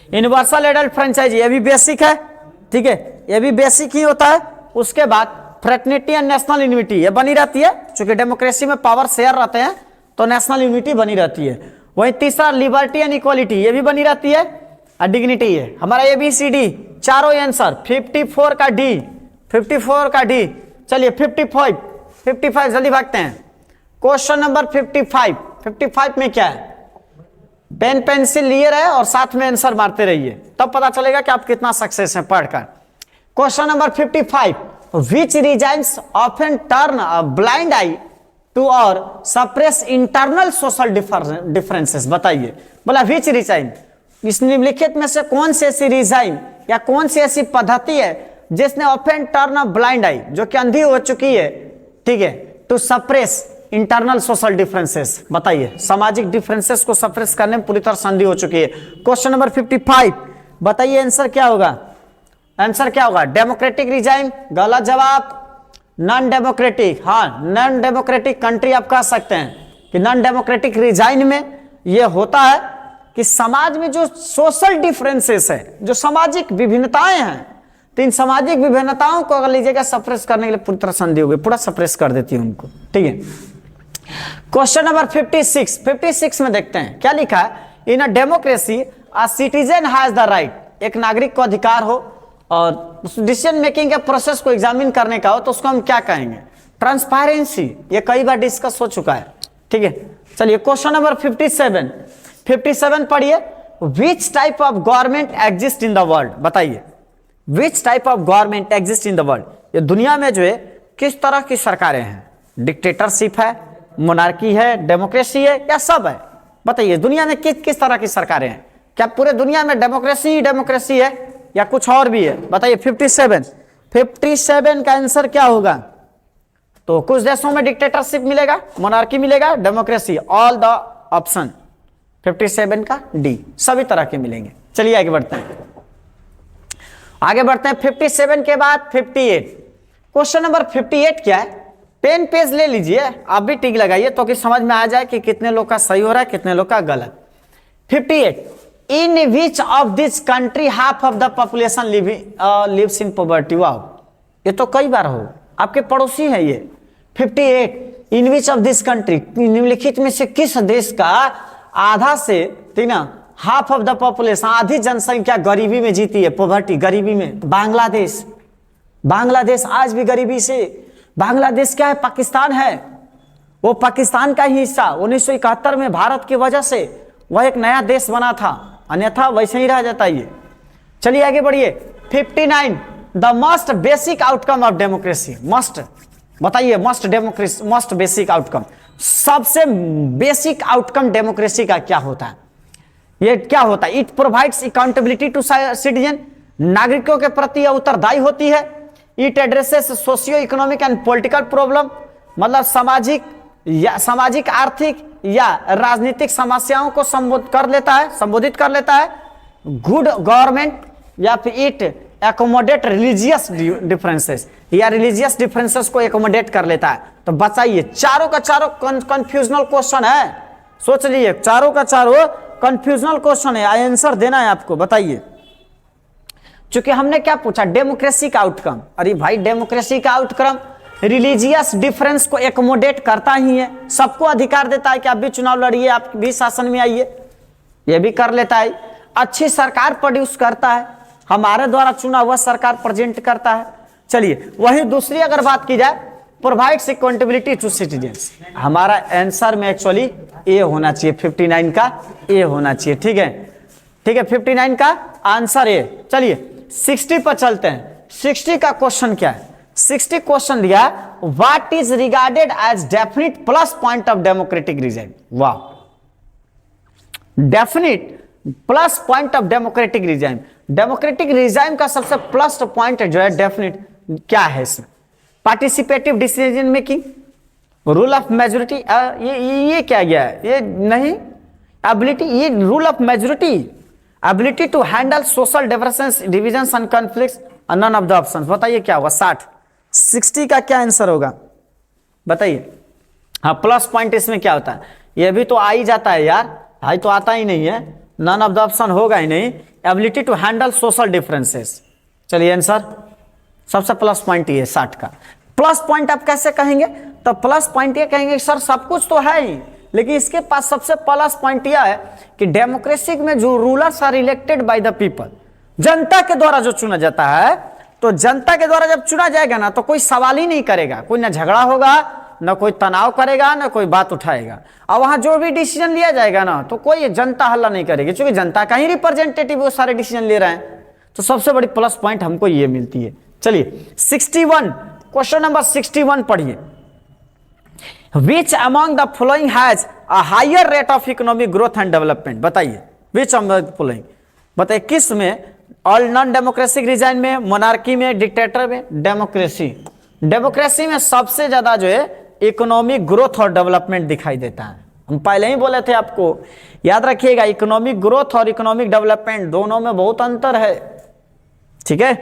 A: यूनिवर्सल एडल्ट फ्रेंचाइज, ये भी बेसिक है, ठीक है, ये भी बेसिक ही होता है। उसके बाद फ्रेटर्निटी एंड नेशनल यूनिटी ये बनी रहती है, चूंकि डेमोक्रेसी में पावर शेयर रहते हैं तो नेशनल यूनिटी बनी रहती है। वहीं तीसरा लिबर्टी एंड इक्वालिटी ये भी बनी रहती है, और डिग्निटी है। हमारा ABCD चारों आंसर 54 का डी, 54 का डी। चलिए 55 जल्दी भागते हैं। क्वेश्चन नंबर 55 में क्या है, पेन पेंसिल लिए रहे और साथ में आंसर मारते रहिए, तब पता चलेगा कि आप कितना सक्सेस हैं पढ़कर। Question number 55, which reasons often turn a blind eye to और सप्रेस इंटरनल सोशल डिफरेंसेस। बताइए, बोला विच रीजन, इस निम्नलिखित में से कौन सी ऐसी रीजन या कौन सी ऐसी पद्धति है जिसने often turn a blind eye, जो कि अंधी हो चुकी है, ठीक है, to suppress internal social differences. बताइए, सामाजिक डिफरेंसेस को सप्रेस करने में पूरी तरह संधि हो चुकी है। क्वेश्चन नंबर 55, बताइए आंसर क्या होगा, आंसर क्या होगा, डेमोक्रेटिक रिजाइम, गलत जवाब। नॉन डेमोक्रेटिक, हाँ नॉन डेमोक्रेटिक कंट्री आप कह सकते हैं कि नॉन डेमोक्रेटिक रिजाइन में यह होता है कि समाज में जो सोशल डिफरेंसेस है, जो सामाजिक विभिन्नताएं हैं, तो इन सामाजिक विभिन्नताओं को अगर लीजिएगा सप्रेस करने के लिए पूरी तरह संधि हो गई, पूरा सप्रेस कर देती है उनको, ठीक है। क्वेश्चन नंबर 56 में देखते हैं क्या लिखा है, in a democracy a citizen has the right, एक नागरिक को अधिकार हो और डिसीजन मेकिंग के प्रोसेस को एग्जामिन करने का हो, तो उसको हम क्या कहेंगे, ट्रांसपेरेंसी। ये कई बार डिस्कस हो चुका है, ठीक है। चलिए क्वेश्चन नंबर 57 पढ़िए, which type of government exist in the world. बताइए, which type of government exist in the world, ये दुनिया में जो है किस तरह की सरकारें हैं, डिक्टेटरशिप है, मोनार्की है, डेमोक्रेसी है, या सब है। बताइए दुनिया में किस तरह की सरकारें हैं, क्या पूरे दुनिया में डेमोक्रेसी है या कुछ और भी है। बताइए 57 का आंसर क्या होगा, तो कुछ देशों में डिक्टेटरशिप मिलेगा, मोनार्की मिलेगा, डेमोक्रेसी, ऑल द ऑप्शन 57 का डी, सभी तरह के मिलेंगे। चलिए आगे बढ़ते हैं, 57 के बाद 58। क्वेश्चन नंबर 58 क्या है, पेन पेज ले लीजिए, आप भी टिक लगाइए तो कि समझ में आ जाए कि कितने लोग का सही हो रहा है, कितने लोग का गलत। 58, in which of this country half of the population lives in poverty. Wow, ये तो कई बार हो, आपके पड़ोसी है ये। 58, in which of this country, निम्नलिखित में से किस देश का आधा से तीना हाफ ऑफ द पॉपुलेशन, आधी जनसंख्या गरीबी में जीती है, पॉवर्टी, गरीबी में। बांग्लादेश आज भी गरीबी से, बांग्लादेश क्या है, पाकिस्तान है, वो पाकिस्तान का ही हिस्सा 1971 में भारत की वजह से वह एक नया देश बना था, अन्यथा वैसे ही रह जाता ये। चलिए आगे बढ़िए, 59, the most basic outcome of democracy. Most, बताइए मस्ट बेसिक आउटकम, सबसे बेसिक आउटकम डेमोक्रेसी का क्या होता है, ये क्या होता है। It provides accountability to citizen, नागरिकों के प्रति उत्तरदायी होती है। It addresses socio economic and political problem, मतलब सामाजिक आर्थिक या राजनीतिक समस्याओं को संबोधित कर लेता है। गुड गवर्नमेंट, या फिर इट एकोमोडेट रिलीजियस डिफरेंसेस, या रिलीजियस डिफरेंसेस को एकोमोडेट कर लेता है। तो बताइए, चारों का चारों कंफ्यूजनल क्वेश्चन है, सोच लीजिए, चारों का चारों कंफ्यूजनल क्वेश्चन है, आंसर देना है आपको। बताइए, चूंकि हमने क्या पूछा, डेमोक्रेसी का आउटकम। अरे भाई, डेमोक्रेसी का आउटकम रिलीजियस डिफरेंस को एकोमोडेट करता ही है, सबको अधिकार देता है कि आप भी चुनाव लड़िए, आप भी शासन में आइए, यह भी कर लेता है। अच्छी सरकार प्रोड्यूस करता है, हमारे द्वारा चुना हुआ सरकार प्रेजेंट करता है। चलिए, वही दूसरी अगर बात की जाए, प्रोवाइड्स अकाउंटेबिलिटी टू सिटीजन्स। हमारा आंसर में एक्चुअली ए होना चाहिए, 59 का ए होना चाहिए, ठीक है, 59 का आंसर ए। चलिए 60 पर चलते हैं। 60 का क्वेश्चन क्या है, 60 क्वेश्चन दिया, what is regarded as definite plus point of democratic regime. वाह, definite plus point of democratic regime, democratic regime का सबसे प्लस पॉइंट जो है डेफिनिट क्या है इसमें, participative decision making, rule of majority, ये क्या गया है, ये नहीं, एबिलिटी, ये rule of majority, ability to handle social divisions and conflicts, none of the options. बताइए क्या होगा, 60 का क्या आंसर होगा, बताइए। हाँ, प्लस पॉइंट इसमें क्या होता है, ये भी तो आ ही जाता है यार, भाई तो आता ही नहीं है, नन ऑफ द ऑप्शन होगा ही नहीं, ability to handle social differences. चलिए आंसर सबसे प्लस पॉइंट ये 60 का। प्लस पॉइंट आप कैसे कहेंगे? तो प्लस पॉइंट ये कहेंगे सर सब कुछ तो है ही, लेकिन इसके पास सबसे प्लस पॉइंट यह है कि डेमोक्रेसी में जो rulers are elected by the people, जनता के द्वारा जो चुना जाता है, तो जनता के द्वारा जब चुना जाएगा ना तो कोई सवाल ही नहीं करेगा, कोई ना झगड़ा होगा, ना कोई तनाव करेगा, ना कोई बात उठाएगा, और वहां जो भी डिसीजन लिया जाएगा ना तो कोई जनता हल्ला नहीं करेगी, क्योंकि जनता का ही रिप्रेजेंटेटिव वो सारे डिसीजन ले रहे हैं। तो सबसे बड़ी प्लस पॉइंट हमको ये मिलती है। चलिए 61, क्वेश्चन नंबर 61 पढ़िए। Which among the following has a higher rate of economic growth and development? बताइए विच अमॉन्ग द फॉलोइंग, बताइए किस में? ऑल नॉन डेमोक्रेटिक रीजन में, मोनार्की में, डिक्टेटर में? डेमोक्रेसी। डेमोक्रेसी में सबसे ज्यादा जो है इकोनॉमिक ग्रोथ और डेवलपमेंट दिखाई देता है। हम पहले ही बोले थे आपको, याद रखिएगा इकोनॉमिक ग्रोथ और इकोनॉमिक डेवलपमेंट दोनों में बहुत अंतर है, ठीक है।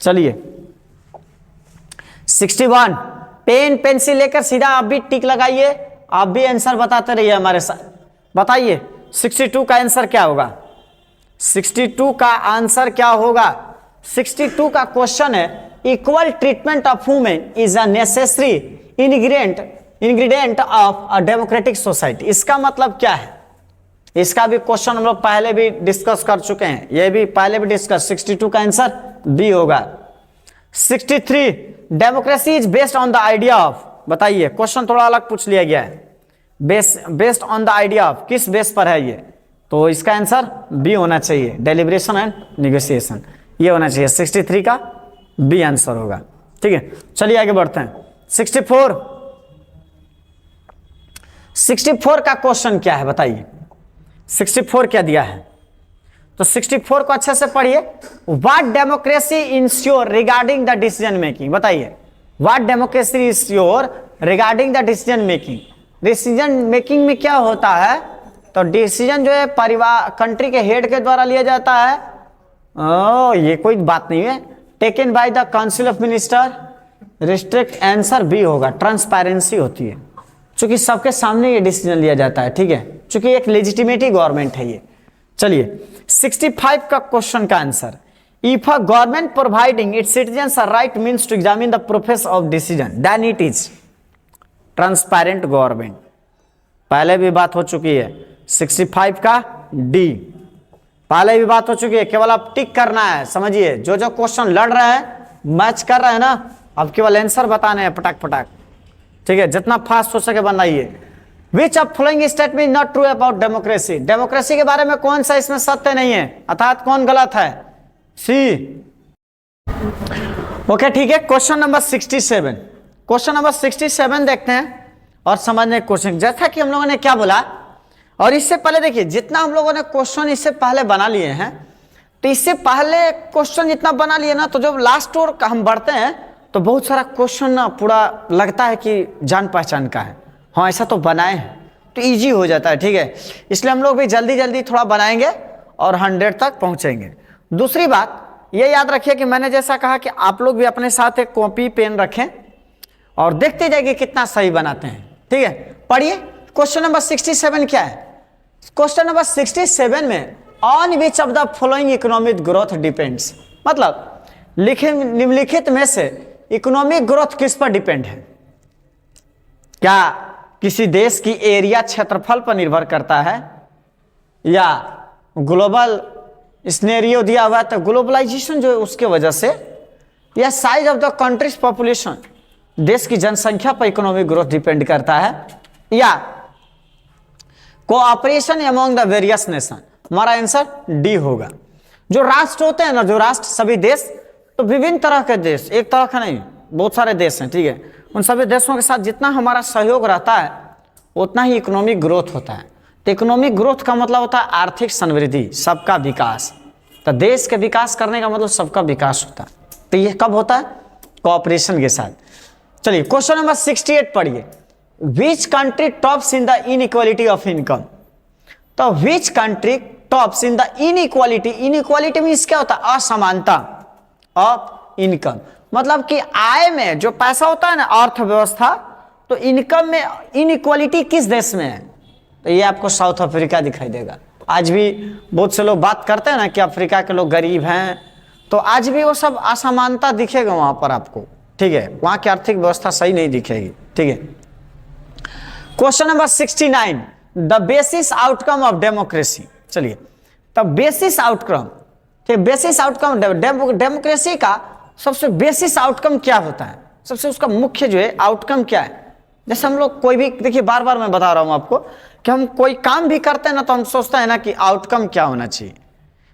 A: चलिए 61, पेन पेंसिल लेकर सीधा आप भी टिक लगाइए, आप भी आंसर बताते रहिए हमारे साथ। बताइए 62 का आंसर क्या होगा? 62 का आंसर क्या होगा? 62 का क्वेश्चन है equal treatment of women is a necessary ingredient of a democratic society. इसका मतलब क्या है? इसका भी क्वेश्चन हम लोग पहले भी डिस्कस कर चुके हैं, ये भी पहले भी डिस्कस। 62 का आंसर बी होगा। 63, democracy is based on the idea of, बताइए क्वेश्चन थोड़ा अलग पूछ लिया गया है, based on the idea of, किस बेस पर है ये? तो इसका आंसर बी होना चाहिए, डेलिब्रेशन एंड निगोशिएशन, ये होना चाहिए। 63 का बी आंसर होगा, ठीक है। चलिए आगे बढ़ते हैं। 64 का क्वेश्चन क्या है बताइए? 64 क्या दिया है? तो 64 को अच्छे से पढ़िए। What democracy ensure regarding the decision making? बताइए what democracy ensure regarding the decision making? Decision making में क्या होता है? तो डिसीजन जो है परिवार कंट्री के हेड के द्वारा लिया जाता है। ये कोई बात नहीं है। Taken by the council of minister, restrict, answer B होगा। ट्रांसपेरेंसी होती है, चूंकि सबके सामने ये डिसीजन लिया जाता है, ठीक है, चूंकि एक लेजिटिमेटी गवर्नमेंट है ये। चलिए 65 का क्वेश्चन का answer, if a government providing its citizens a right means to examine the process of decision then it is transparent government. पहले भी बात हो चुकी है 65 का डी, पहले भी बात हो चुकी है, केवल आप टिक करना है। समझिए जो जो क्वेश्चन लड़ रहे हैं, मैच कर रहे हैं ना, अब केवल आंसर बताने हैं पटाक पटाक, ठीक है, जितना फास्ट हो सके बनाइए। Which of following statement not true about democracy? Democracy के बारे में कौन सा इसमें सत्य नहीं है, अर्थात कौन गलत है? सी। ओके ठीक है। क्वेश्चन नंबर 67, क्वेश्चन नंबर 67 देखते हैं और समझने की कोशिश। जैसा कि हम लोगों ने क्या बोला, और इससे पहले देखिए जितना हम लोगों ने क्वेश्चन इससे पहले बना लिए हैं, तो इससे पहले क्वेश्चन जितना बना लिए ना, तो जब लास्ट ओर हम बढ़ते हैं तो बहुत सारा क्वेश्चन ना पूरा लगता है कि जान पहचान का है। हाँ ऐसा तो बनाए हैं तो इजी हो जाता है, ठीक है। इसलिए हम लोग भी जल्दी जल्दी थोड़ा बनाएंगे और 100 तक पहुंचेंगे। दूसरी बात ये याद रखिए कि मैंने जैसा कहा कि आप लोग भी अपने साथ एक कॉपी पेन रखें और देखते जाइए कितना सही बनाते हैं, ठीक है। पढ़िए क्वेश्चन नंबर 67 क्या है? क्वेश्चन नंबर 67 में on which of the following economic growth depends, मतलब निम्नलिखित में से इकोनॉमिक ग्रोथ किस पर डिपेंड है? क्या किसी देश की एरिया क्षेत्रफल पर निर्भर करता है, या ग्लोबल स्नेरियो दिया हुआ है तो ग्लोबलाइजेशन जो है उसके वजह से, या size of the countries population, देश की जनसंख्या पर इकोनॉमिक ग्रोथ डिपेंड करता है, या cooperation among the various nation? हमारा आंसर डी होगा। जो राष्ट्र होते हैं ना, जो राष्ट्र, सभी देश, तो विभिन्न तरह के देश, एक तरह का नहीं, बहुत सारे देश हैं, ठीक है। उन सभी देशों के साथ जितना हमारा सहयोग रहता है उतना ही इकोनॉमिक ग्रोथ होता है। तो इकोनॉमिक ग्रोथ का मतलब होता है आर्थिक समृद्धि, सबका विकास। तो देश के विकास करने का मतलब सबका विकास होता है। तो ये कब होता है? कोऑपरेशन के साथ। चलिए क्वेश्चन नंबर 68 पढ़िए। Which country tops in the inequality of income? तो which country tops in the inequality? Inequality means क्या होता है? असमानता ऑफ इनकम, मतलब कि आय में जो पैसा होता है ना, अर्थव्यवस्था, तो इनकम में इनइक्वालिटी किस देश में है? तो ये आपको साउथ अफ्रीका दिखाई देगा। आज भी बहुत से लोग बात करते हैं ना कि अफ्रीका के लोग गरीब हैं, तो आज भी वो सब असमानता दिखेगा वहां पर आपको, ठीक है, वहां की आर्थिक व्यवस्था सही नहीं दिखेगी। ठीक है, question number 69, the basis outcome of democracy. चलिए, तब बेसिस आउटकम, ठीक, बेसिस आउटकम डेमोक्रेसी का सबसे बेसिस आउटकम क्या होता है, सबसे उसका मुख्य जो है आउटकम क्या है। जैसे हम लोग कोई भी, देखिए बार बार मैं बता रहा हूं आपको कि हम कोई काम भी करते हैं ना, तो हम सोचते हैं ना कि आउटकम क्या होना चाहिए।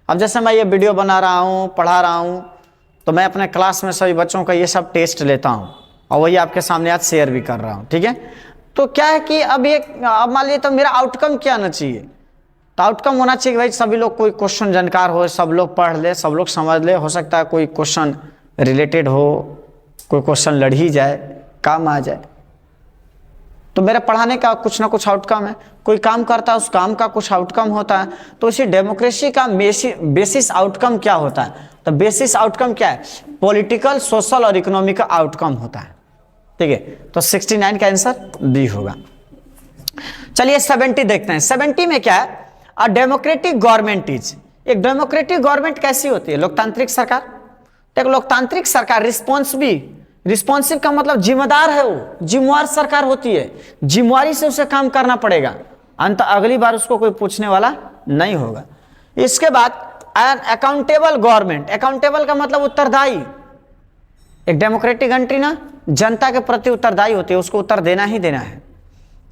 A: अब जैसे मैं ये वीडियो बना रहा हूं, पढ़ा रहा हूं, तो मैं अपने क्लास में सभी बच्चों का ये सब टेस्ट लेता हूं और वही आपके सामने आज शेयर भी कर रहा हूं। ठीक है, तो क्या है कि अब मान लीजिए तो मेरा आउटकम क्या आना चाहिए, तो आउटकम होना चाहिए कि भाई सभी लोग कोई क्वेश्चन जानकार हो, सब लोग पढ़ ले, सब लोग समझ ले, हो सकता है कोई क्वेश्चन रिलेटेड हो, कोई क्वेश्चन लड़ ही जाए, काम आ जाए, तो मेरे पढ़ाने का कुछ ना कुछ आउटकम है। कोई काम करता है, उस काम का कुछ आउटकम होता है। तो इसी डेमोक्रेसी का बेसिस आउटकम क्या होता है, तो बेसिस आउटकम क्या है, पॉलिटिकल, सोशल और इकोनॉमिक आउटकम होता है। ठीक है, तो 69 का आंसर बी होगा। चलिए 70 देखते हैं। 70 में क्या है, अ डेमोक्रेटिक गवर्नमेंट इज, एक डेमोक्रेटिक गवर्नमेंट कैसी होती है, लोकतांत्रिक सरकार। एक लोकतांत्रिक सरकार रिस्पॉन्सिव का मतलब जिम्मेदार है, वो जिम्मेवार सरकार होती है, जिम्मेवारी से उसे काम करना पड़ेगा, अंत अगली बार उसको कोई पूछने वाला नहीं होगा। इसके बाद एन अकाउंटेबल गवर्नमेंट, अकाउंटेबल का मतलब उत्तरदायी। एक डेमोक्रेटिक कंट्री ना जनता के प्रति उत्तरदायी होती है, उसको उत्तर देना ही देना है।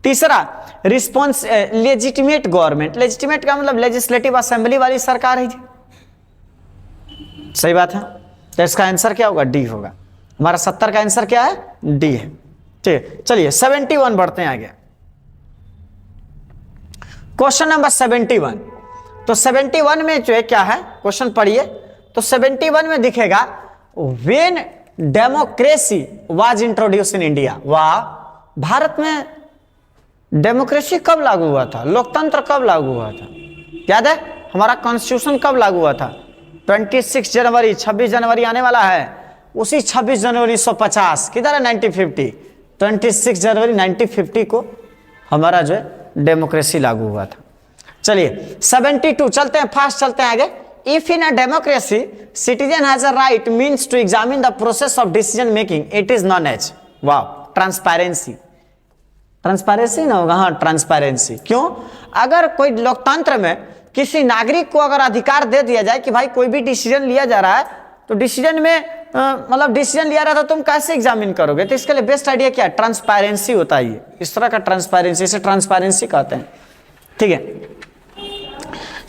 A: तीसरा लेजिटिमेट गवर्नमेंट, लेजिटिमेट का मतलब लेजिस्लेटिव असेंबली वाली सरकार है। सही बात है, तो इसका आंसर क्या होगा, डी होगा। हमारा 70 का आंसर क्या है, डी है। ठीक, चलिए 71 बढ़ते हैं आगे। क्वेश्चन नंबर 71, तो 71 में जो है क्या है, क्वेश्चन पढ़िए, तो 71 में दिखेगा when democracy was introduce in India. वाह, भारत में डेमोक्रेसी कब लागू हुआ था, लोकतंत्र कब लागू हुआ था, याद है, हमारा कॉन्स्टिट्यूशन कब लागू हुआ था, 26 जनवरी, 26 जनवरी आने वाला है, उसी 26 जनवरी 1950, किधर है 1950, 26 जनवरी 1950 को हमारा जो है डेमोक्रेसी लागू हुआ था। चलिए 72, चलते हैं फास्ट, चलते हैं आगे। If in a democracy citizen has a right means to examine the process of decision making, it is known as, वाह, ट्रांसपेरेंसी। ट्रांसपेरेंसी ना होगा, हाँ ट्रांसपेरेंसी। क्यों, अगर कोई लोकतंत्र में किसी नागरिक को अगर अधिकार दे दिया जाए कि भाई कोई भी डिसीजन लिया जा रहा है, तो डिसीजन में मतलब डिसीजन लिया रहा था, तुम कैसे एग्जामिन करोगे, तो इसके लिए बेस्ट आइडिया क्या है, ट्रांसपेरेंसी होता है। ये इस तरह का ट्रांसपेरेंसी, इसे ट्रांसपेरेंसी कहते हैं। ठीक है,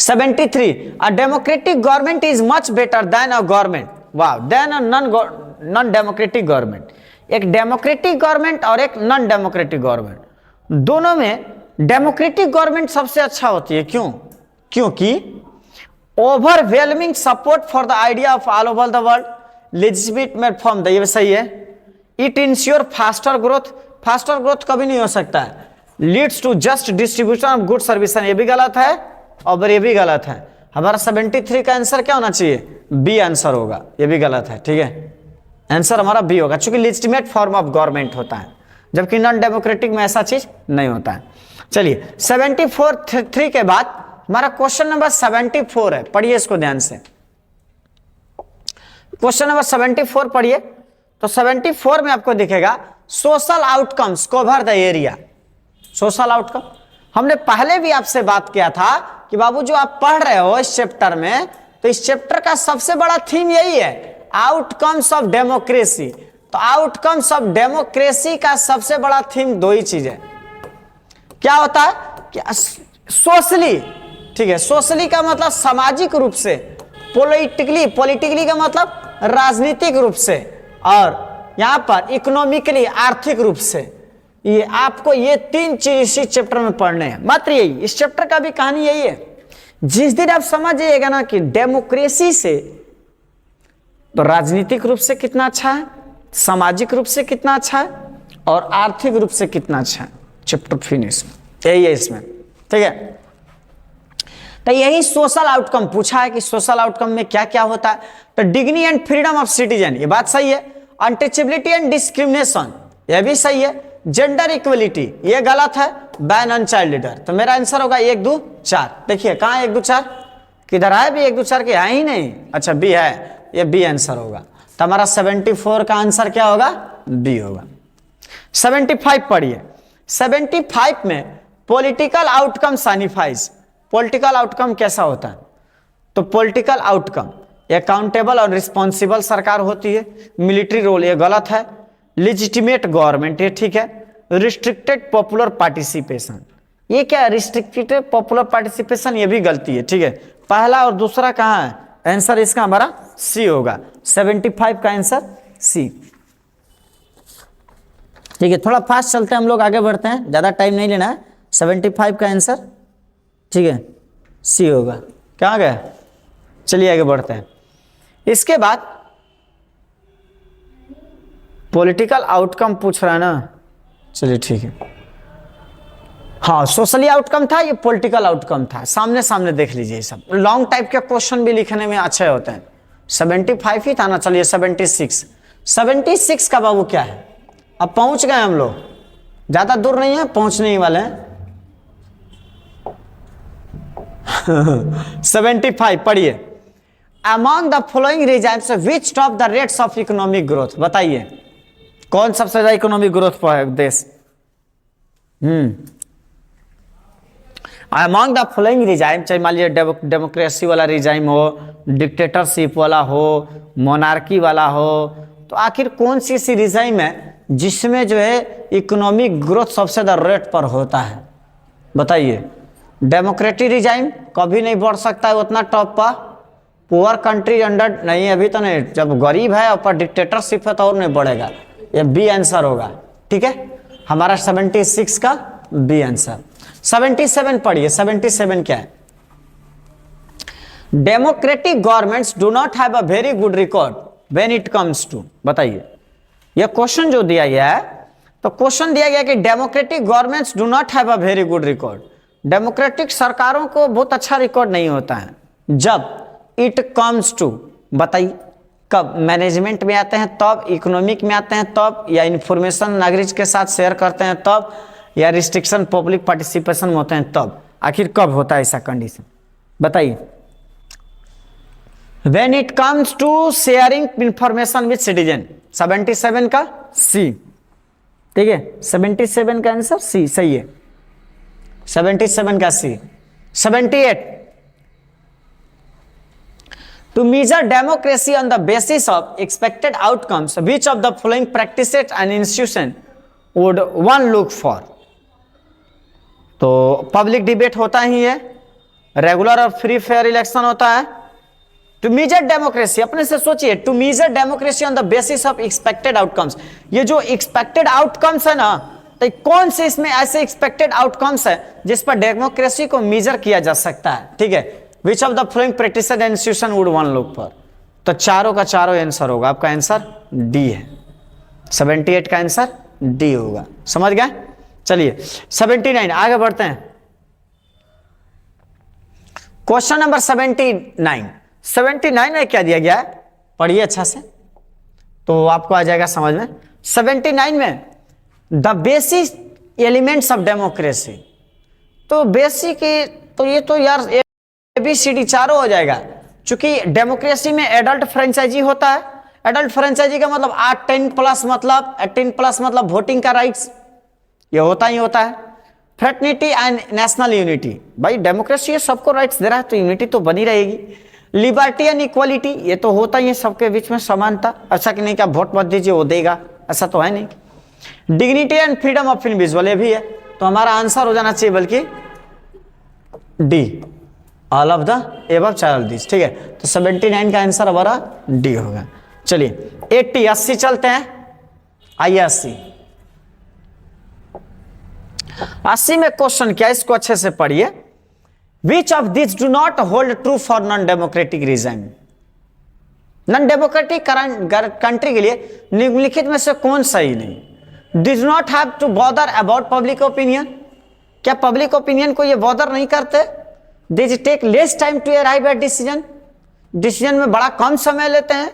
A: 73, a democratic government is much better than a government, वाह, than a non democratic government. एक डेमोक्रेटिक गवर्नमेंट और एक नॉन डेमोक्रेटिक गवर्नमेंट, दोनों में डेमोक्रेटिक गवर्नमेंट सबसे अच्छा होती है। क्यों, क्योंकि overwhelming support for the idea of all over the world, legislative platform, ये सही है। It ensure faster growth, faster growth कभी नहीं हो सकता है। Leads to just distribution of good service, ये भी गलत है और ये भी गलत है। हमारा 73 का आंसर क्या होना चाहिए, बी आंसर होगा, ये भी गलत है। ठीक है, आंसर हमारा बी होगा, चूंकि लेजिटिमेट फॉर्म ऑफ गवर्नमेंट होता है, जबकि नॉन डेमोक्रेटिक में ऐसा चीज नहीं होता है। चलिए 74 के बाद हमारा क्वेश्चन नंबर 74 है, पढ़िए इसको ध्यान से। क्वेश्चन नंबर 74 पढ़िए, तो 74 में आपको दिखेगा social outcomes cover the area. Social outcome हमने पहले भी आपसे बात किया था कि बाबू जो आप पढ़ रहे हो इस चैप्टर में, तो इस चैप्टर का सबसे बड़ा थीम यही है, आउटकम्स ऑफ डेमोक्रेसी। तो आउटकम्स ऑफ डेमोक्रेसी का सबसे बड़ा थीम दो ही चीज है, क्या होता है कि सोशली, ठीक है, सोशली का मतलब सामाजिक रूप से, पॉलिटिकली का मतलब राजनीतिक रूप से, और यहां पर इकोनॉमिकली आर्थिक रूप से। ये आपको ये तीन चीज इसी चैप्टर में पढ़ने हैं, मात्र यही, इस चैप्टर का भी कहानी यही है। जिस दिन आप समझ जाइएगा ना कि डेमोक्रेसी से तो राजनीतिक रूप से कितना अच्छा है, सामाजिक रूप से कितना अच्छा है, और आर्थिक रूप से कितना अच्छा है, चैप्टर फिनिश, यही है इसमें। ठीक है, तो यही सोशल आउटकम पूछा है कि सोशल आउटकम में क्या क्या होता है। तो dignity and freedom of citizen, ये बात सही है। अनटचेबिलिटी एंड डिस्क्रिमिनेशन, ये भी सही है। जेंडर इक्वलिटी, ये गलत है। बैन ऑन चाइल्ड लेबर, तो मेरा आंसर होगा 1 2 4। देखिए कहाँ 1 2 4, किधर है भी 1 2 4 के है ही नहीं, अच्छा बी है, ये बी आंसर होगा। तो हमारा 74 का आंसर क्या होगा? बी होगा। 75 पढ़िए। 75 में पॉलिटिकल आउटकम साइनिफाइज। पॉलिटिकल आउटकम कैसा होता है? तो पॉलिटिकल आउटकम अकाउंटेबल और रिस्पॉन्सिबल सरकार होती है। मिलिट्री रोल ये गलत है। लिजिटिमेट गवर्नमेंट ये ठीक है। रिस्ट्रिक्टेड पॉपुलर पार्टिसिपेशन ये क्या है? रिस्ट्रिक्टेड पॉपुलर पार्टिसिपेशन ये भी गलती है, ठीक है। पहला और दूसरा कहाँ है? आंसर इसका हमारा सी होगा। 75 का आंसर सी। ठीक है, थोड़ा फास्ट चलते हैं हम लोग, आगे बढ़ते हैं, ज्यादा टाइम नहीं लेना है। 75 का आंसर ठीक है सी होगा। क्या गया? चलिए आगे बढ़ते हैं। इसके बाद पॉलिटिकल आउटकम पूछ रहा है ना, चलिए ठीक है। हाँ, सोशली आउटकम था, ये पॉलिटिकल आउटकम था। सामने सामने देख लीजिए, ये सब लॉन्ग टाइप के क्वेश्चन भी लिखने में अच्छे होते हैं। 75 ही था ना, चलिए 76। 76 का बाबू क्या है? अब पहुंच गए हम लोग, ज्यादा दूर नहीं है, पहुंचने ही वाले हैं। 75 पढ़िए। Among the following reasons which top the rates of economic growth. बताइए कौन सबसे ज्यादा इकोनॉमिक ग्रोथ पर है देश? अमॉन्ग द फॉलोइंग रिजाइम, चाहे मान लीजिए डेमोक्रेसी वाला रिजाइम हो, डिक्टेटरशिप वाला हो, मोनार्की वाला हो, तो आखिर कौन सी ऐसी रिजाइम है जिसमें जो है इकोनॉमिक ग्रोथ सबसे ज्यादा रेट पर होता है? बताइए। डेमोक्रेटिक रिजाइम कभी नहीं बढ़ सकता है उतना टॉप पर। पुअर कंट्री अंडर नहीं, अभी तो नहीं। जब गरीब है और डिक्टेटरशिप है तो और नहीं बढ़ेगा। ये बी आंसर होगा, ठीक है। हमारा 76 का बी आंसर। 77 पढ़िए। 77 क्या है? Democratic governments do not have a very good record when it comes to. बताइए, यह क्वेश्चन जो दिया गया है, तो क्वेश्चन दिया गया कि democratic governments do not have a very good record. Democratic सरकारों को बहुत अच्छा रिकॉर्ड नहीं होता है जब इट कम्स टू। बताइए कब? मैनेजमेंट में आते हैं तब, इकोनॉमिक में आते हैं तब, या इंफॉर्मेशन नागरिक के साथ शेयर करते हैं तब, या रिस्ट्रिक्शन पब्लिक पार्टिसिपेशन में होते हैं तब। आखिर कब होता है ऐसा कंडीशन? बताइए। When it comes to sharing information with citizen। 77 का सी, ठीक है। 77 का आंसर सी सही है। 77 का सी। 78, to measure democracy on the basis of expected outcomes, which of the following practices and institution would one look for? तो public debate होता ही है, रेगुलर और फ्री फेयर इलेक्शन होता है। टू मेजर डेमोक्रेसी, अपने से सोचिए, to measure democracy on the basis of expected outcomes. ये जो एक्सपेक्टेड आउटकम्स है ना, तो कौन से इसमें ऐसे एक्सपेक्टेड आउटकम्स है जिस पर डेमोक्रेसी को मेजर किया जा सकता है? ठीक है। Which of the following practices and institution would one look for? तो चारों का चारों आंसर होगा। आपका आंसर डी है। 78 का आंसर डी होगा। समझ गए? चलिए 79 आगे बढ़ते हैं। Question number 79। 79 में क्या दिया गया है? पढ़िए अच्छा से तो आपको आ जाएगा समझ में। 79 में the basic elements of democracy. तो बेसिक, तो ये तो यार ABCD चारों हो जाएगा, क्योंकि डेमोक्रेसी में एडल्ट फ्रेंचाइजी होता है। एडल्ट फ्रेंचाइजी का मतलब 18 प्लस मतलब वोटिंग का राइट्स, ये होता ही होता है। फ्रेटर्निटी एंड नेशनल यूनिटी, भाई डेमोक्रेसी सबको राइट्स दे रहा है तो यूनिटी तो बनी रहेगी। लिबर्टी एंड इक्वालिटी, ये तो होता ही है, सबके बीच में समानता। ऐसा कि नहीं कि आप वोट मत दीजिए वो देगा, ऐसा तो है नहीं। Dignity and freedom of individual, ये भी है। तो हमारा आंसर हो जाना चाहिए बल्कि D, all of the above चार दिस, ठीक है। तो 79 का आंसर हमारा डी होगा। चलिए 80 चलते हैं। आइए 80 में क्वेश्चन क्या, इसको अच्छे से पढ़िए। Which of this do not hold true for non democratic region? Non democratic country के लिए निम्नलिखित में से कौन सही नहीं? Did not have to bother about public opinion, क्या पब्लिक ओपिनियन को ये बॉदर नहीं करते? Did take less time to arrive at decision, decision में बड़ा कम समय लेते हैं।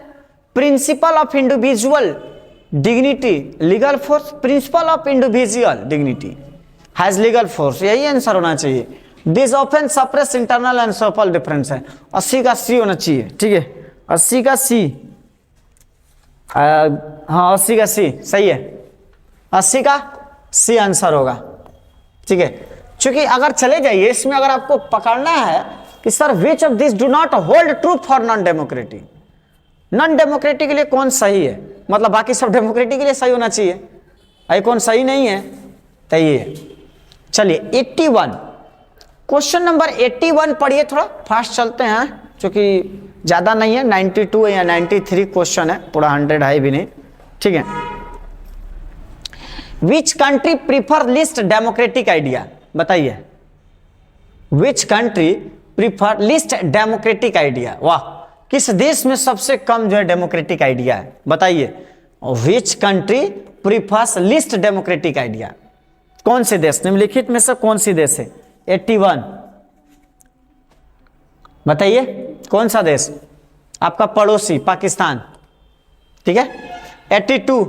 A: Principle of individual dignity legal force, principle of individual dignity has legal force, यही आंसर होना चाहिए। This often suppress internal and social difference है। 80 का सी होना चाहिए, ठीक है। 80 का सी। हाँ 80 का सी सही है, 80 का सी आंसर होगा। ठीक है, क्योंकि अगर चले जाइए इसमें, अगर आपको पकड़ना है कि sir which of this do not hold true for non democratic, non democratic के लिए कौन सही है, मतलब बाकी सब डेमोक्रेटिक के लिए सही होना चाहिए, आई कौन सही नहीं है, तो ये। चलिए 81 क्वेश्चन नंबर 81 पढ़िए, थोड़ा फास्ट चलते हैं क्योंकि ज्यादा नहीं है, 92 या 93 क्वेश्चन है, पूरा 100 है भी नहीं। ठीक है, which country prefer least democratic idea, बताइए which country prefer least democratic idea, वाह, किस देश में सबसे कम जो है डेमोक्रेटिक आइडिया है, बताइए which country prefers list democratic idea, कौन से देश, निम्नलिखित में से कौन सी देश है। 81 बताइए कौन सा देश, आपका पड़ोसी पाकिस्तान। ठीक है, 82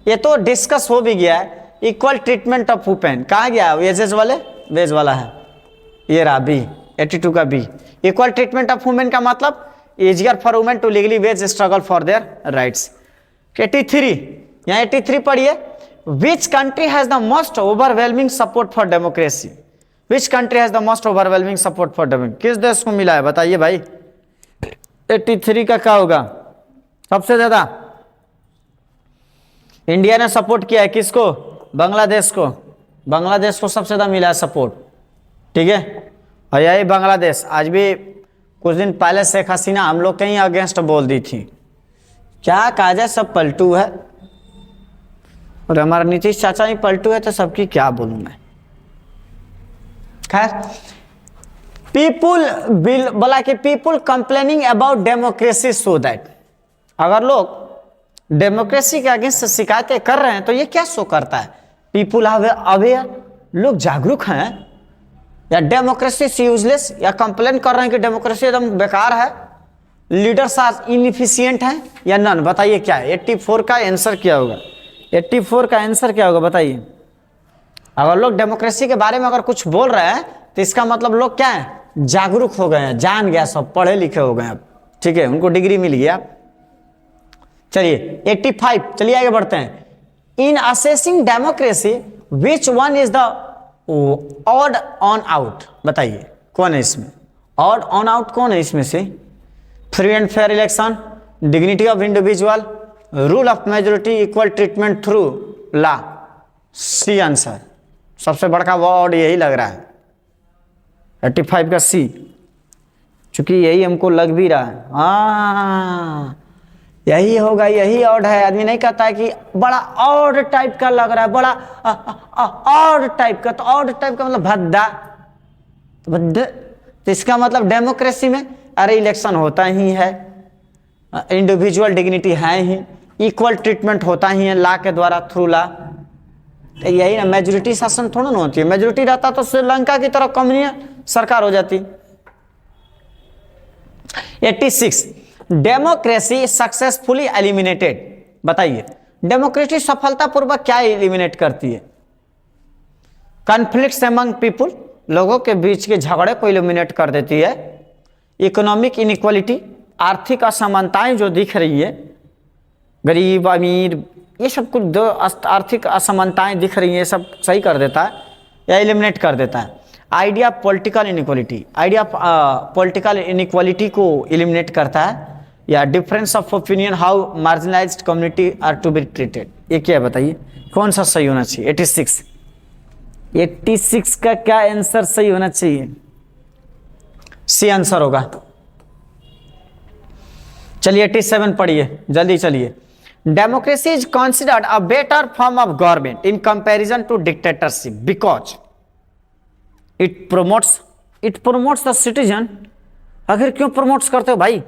A: ये तो डिस्कस हो भी गया है, इक्वल ट्रीटमेंट ऑफ वुमेन, कहाँ गया वेजेस वाले, वेज वाला है, ये रहा बी, 82 का B, equal treatment of women का मतलब easier for women to legally wage struggle for their rights. 83 यहाँ 83 पढ़िए, which country has the most overwhelming support for democracy, which country has the most overwhelming support for democracy, किस देश को मिला है बताइए भाई। 83 का क्या होगा, सबसे ज्यादा इंडिया ने सपोर्ट किया है, किसको, बांग्लादेश को, बांग्लादेश को सबसे ज्यादा मिला है सपोर्ट। ठीक है, और यही बांग्लादेश आज भी कुछ दिन पहले शेख हसीना हम लोग के ही अगेंस्ट बोल दी थी, क्या कहा जाए सब पलटू है, और हमारा नीतीश चाचा ही पलटू है, तो सबकी क्या बोलूं मैं। खैर, पीपुल बिल बोला कि people complaining about democracy so that, अगर लोग डेमोक्रेसी के अगेंस्ट शिकायतें कर रहे हैं तो ये क्या शो करता है, पीपुल अवेयर, लोग जागरूक हैं, या डेमोक्रेसी से यूजलेस, या कंप्लेन कर रहे हैं कि डेमोक्रेसी एकदम बेकार है, लीडर्स आर इनएफिशिएंट हैं, या नन, बताइए क्या है। 84 का आंसर क्या होगा, 84 का आंसर क्या होगा बताइए। अगर लोग डेमोक्रेसी के बारे में अगर कुछ बोल रहे हैं तो इसका मतलब लोग क्या है, जागरूक हो गए हैं, जान गया, सब पढ़े लिखे हो गए अब। ठीक है, उनको डिग्री मिल गया। चलिए 85, चलिए आगे बढ़ते हैं। इन assessing democracy which one is the odd on out, बताइए कौन है इसमें, ऑड ऑन आउट कौन है इसमें से। Free and fair election, dignity of individual, rule of majority, equal treatment through law, C answer, सबसे बड़का वर्ड यही लग रहा है 85 का सी, चूंकि यही हमको लग भी रहा है, हाँ यही होगा, यही ऑड है। आदमी नहीं कहता है कि बड़ा ऑड टाइप का लग रहा है, बड़ा ऑड टाइप का, तो ऑड टाइप का मतलब भद्दा, तो इसका मतलब डेमोक्रेसी में अरे इलेक्शन होता ही है, इंडिविजुअल डिग्निटी है ही, इक्वल ट्रीटमेंट होता ही है लॉ के द्वारा, थ्रू लॉ, तो यही ना, मेजोरिटी शासन थोड़ा ना होती है, मेजोरिटी रहता तो श्रीलंका की तरह कम्युनिस्ट सरकार हो जाती। 86 डेमोक्रेसी सक्सेसफुली एलिमिनेटेड, बताइए डेमोक्रेसी सफलतापूर्वक क्या एलिमिनेट करती है। कॉन्फ्लिक्ट्स अमंग पीपुल, लोगों के बीच के झगड़े को एलिमिनेट कर देती है। इकोनॉमिक इनइक्वालिटी, आर्थिक असमानताएं जो दिख रही है, गरीब अमीर, ये सब कुछ जो आर्थिक असमानताएं दिख रही हैं, सब सही कर देता है या एलिमिनेट कर देता है। Idea political inequality, idea political inequality को एलिमिनेट करता है, या difference of opinion, how marginalized community are to be treated, ये क्या है बताइए, कौन सा सही होना चाहिए। 86 का क्या आंसर सही होना चाहिए, सी आंसर होगा। चलिए 87 पढ़िए जल्दी, चलिए। Democracy is considered a better form of government in comparison to dictatorship because it promotes the citizen. आखिर क्यों प्रमोट्स करते हो भाई,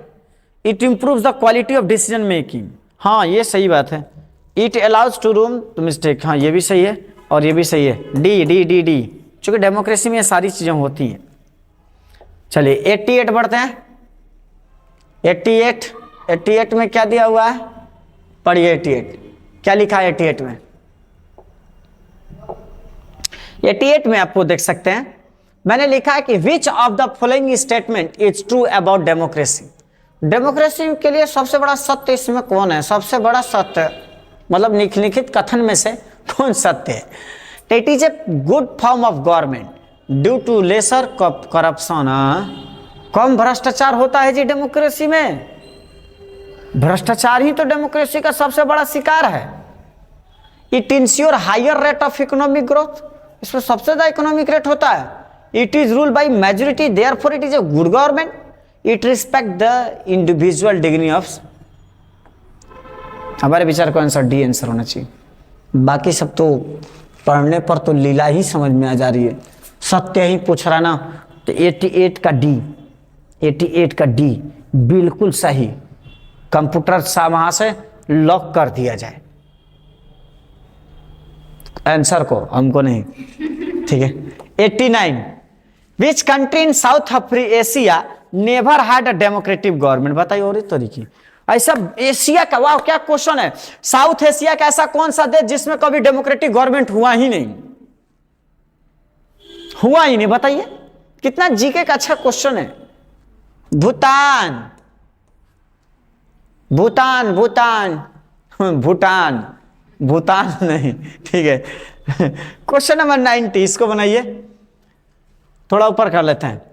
A: it improves the quality of decision making, हाँ ये सही बात है। It allows to room to mistake, हाँ ये भी सही है और ये भी सही है, डी डी डी डी, क्योंकि डेमोक्रेसी में ये सारी चीजें होती हैं। चलिए 88 बढ़ते हैं। 88 में क्या दिया हुआ है, पढ़िए 88 क्या लिखा है। 88 में 88 में आपको देख सकते हैं, मैंने लिखा है कि विच of the following statement is true about democracy, democracy के लिए सबसे बड़ा सत्य इसमें कौन है? सबसे बड़ा सत्य मतलब निम्नलिखित कथन में से कौन सत्य है? It is a good form of government due to lesser corruption. कम भ्रष्टाचार होता है जी डेमोक्रेसी में। भ्रष्टाचार ही तो डेमोक्रेसी का सबसे बड़ा शिकार है। It ensure higher rate of economic growth, इसमें सबसे ज्यादा इकोनॉमिक रेट होता है। It is rule by majority, therefore it is a good government. It respect the individual dignity of. हमारे विचार को आंसर डी आंसर होना चाहिए। बाकी सब तो पढ़ने पर तो लीला ही समझ में आ जा रही है। सत्य ही पूछ रहा ना, तो 88 का डी, 88 का डी बिल्कुल सही। कंप्यूटर वहां से लॉक कर दिया जाए आंसर को, हमको नहीं, ठीक है। 89, which country in south Asia never had a democratic government? बताइए और एक तरीके ऐसा एशिया का, वाह क्या क्वेश्चन है। साउथ एशिया का ऐसा कौन सा देश जिसमें कभी डेमोक्रेटिक गवर्नमेंट हुआ ही नहीं? हुआ ही नहीं, बताइए। कितना जीके का अच्छा क्वेश्चन है। भूटान, भूटान, भूटान, भूटान, भूटान नहीं, ठीक है। क्वेश्चन नंबर 90, इसको बनाइए, थोड़ा ऊपर कर लेते हैं।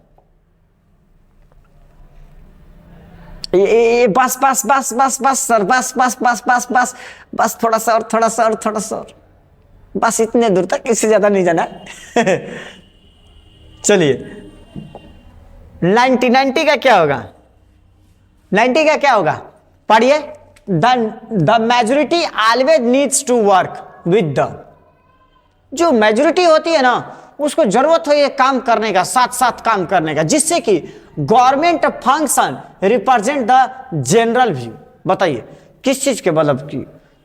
A: ये बस बस बस बस बस सर, बस बस बस बस बस बस, थोड़ा सा और, थोड़ा सा और, थोड़ा सा और, बस इतने दूर तक, इससे ज्यादा नहीं जाना। चलिए 90 का क्या होगा? 90 का क्या होगा? पढ़िए। The majority always needs to work with the. जो मेजोरिटी होती है ना, उसको जरूरत है ये काम करने का, साथ साथ काम करने का, जिससे कि government function represent the general view. बताइए किस चीज के मतलब की?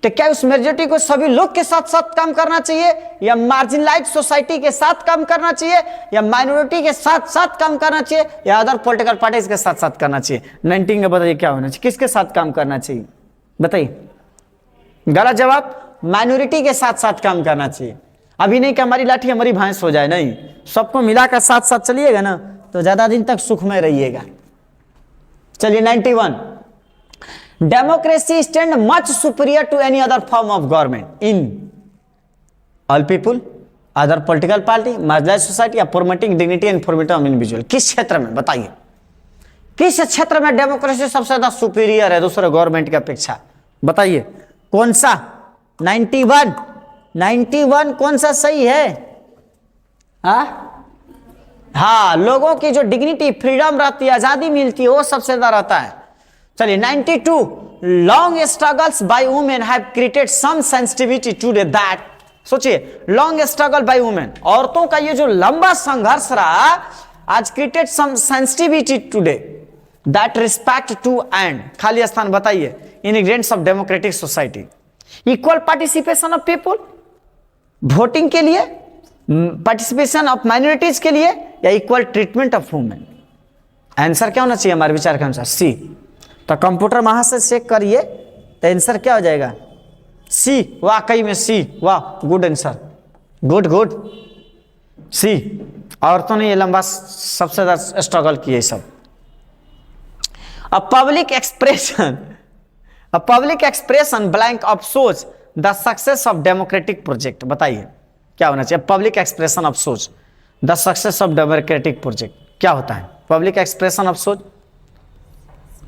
A: तो क्या उस मेजोरिटी को सभी लोग के साथ साथ काम करना चाहिए, या मार्जिनलाइज सोसाइटी के साथ काम करना चाहिए, या माइनॉरिटी के साथ साथ काम करना चाहिए, या अदर पॉलिटिकल पार्टीज के साथ साथ करना चाहिए? 19 का बताइए क्या होना चाहिए, किसके साथ काम करना चाहिए? बताइए। गलत जवाब, माइनॉरिटी के साथ साथ काम करना चाहिए। अभी नहीं कि हमारी लाठी हमारी भैंस हो जाए, नहीं, सबको मिलाकर साथ साथ चलिएगा ना तो ज्यादा दिन तक सुख में रहिएगा। चलिए 91, democracy stand much superior to any other form of government in all people, other political party, marginalised society, या promoting dignity and freedom of individual. किस क्षेत्र में? बताइए किस क्षेत्र में डेमोक्रेसी सबसे ज्यादा सुपीरियर है दूसरे गवर्नमेंट की अपेक्षा? बताइए कौन सा? 91, 91 कौन सा सही है? हाँ, लोगों की जो डिग्निटी, फ्रीडम रहती है, आजादी मिलती है, वो सबसे ज्यादा रहता है। चलिए 92, long struggles by women have created some sensitivity today that. सोचिए, लॉन्ग स्ट्रगल बाय वुमेन, औरतों का ये जो लंबा संघर्ष रहा, आज created some sensitivity today that respect to and, खाली स्थान बताइए, ingredients of democratic society. Equal participation of people, voting के लिए, पार्टिसिपेशन ऑफ माइनॉरिटीज के लिए, या equal treatment of women? Answer क्या होना चाहिए हमारे विचार के अनुसार? सी। तो कंप्यूटर वहां से चेक करिए, तो आंसर क्या हो जाएगा? सी। वाकई में सी, वाह गुड आंसर, गुड गुड, सी। औरतों ने ये लंबा सबसे ज्यादा स्ट्रगल किए सब। A public expression blank of shows the success of democratic project। बताइए क्या होना चाहिए? पब्लिक एक्सप्रेशन ऑफ सोच the success of democratic project. क्या होता है पब्लिक एक्सप्रेशन ऑफ सोच?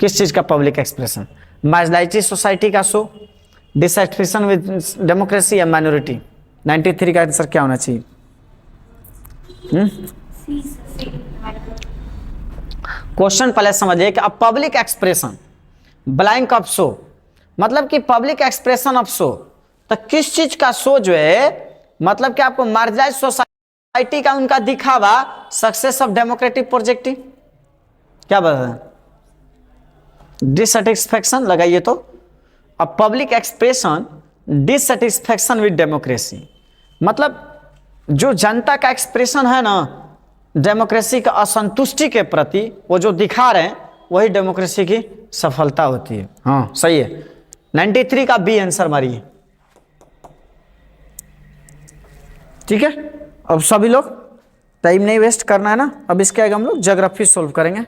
A: किस चीज का पब्लिक एक्सप्रेशन? मार्जिनलाइज्ड सोसाइटी का शो, डिसैटिस्फैक्शन विद डेमोक्रेसी, या माइनॉरिटी? 93 का आंसर क्या होना चाहिए? क्वेश्चन पहले समझिए कि अब public expression blank of show मतलब कि पब्लिक एक्सप्रेशन ऑफ शो, तो किस चीज का शो जो है, मतलब कि आपको मार्जिनलाइज्ड सोसाइटी का उनका दिखावा, सक्सेस ऑफ डेमोक्रेटिक प्रोजेक्ट। क्या बता? डिससेटिस्फैक्शन लगाइए तो। अब public expression dissatisfaction with democracy, मतलब जो जनता का एक्सप्रेशन है ना डेमोक्रेसी का असंतुष्टि के प्रति, वो जो दिखा रहे हैं वही डेमोक्रेसी की सफलता होती है। हाँ सही है। 93 का बी आंसर मारिए। ठीक है, अब सभी लोग टाइम नहीं वेस्ट करना है ना। अब इसके आगे हम लोग ज्योग्राफी सोल्व करेंगे।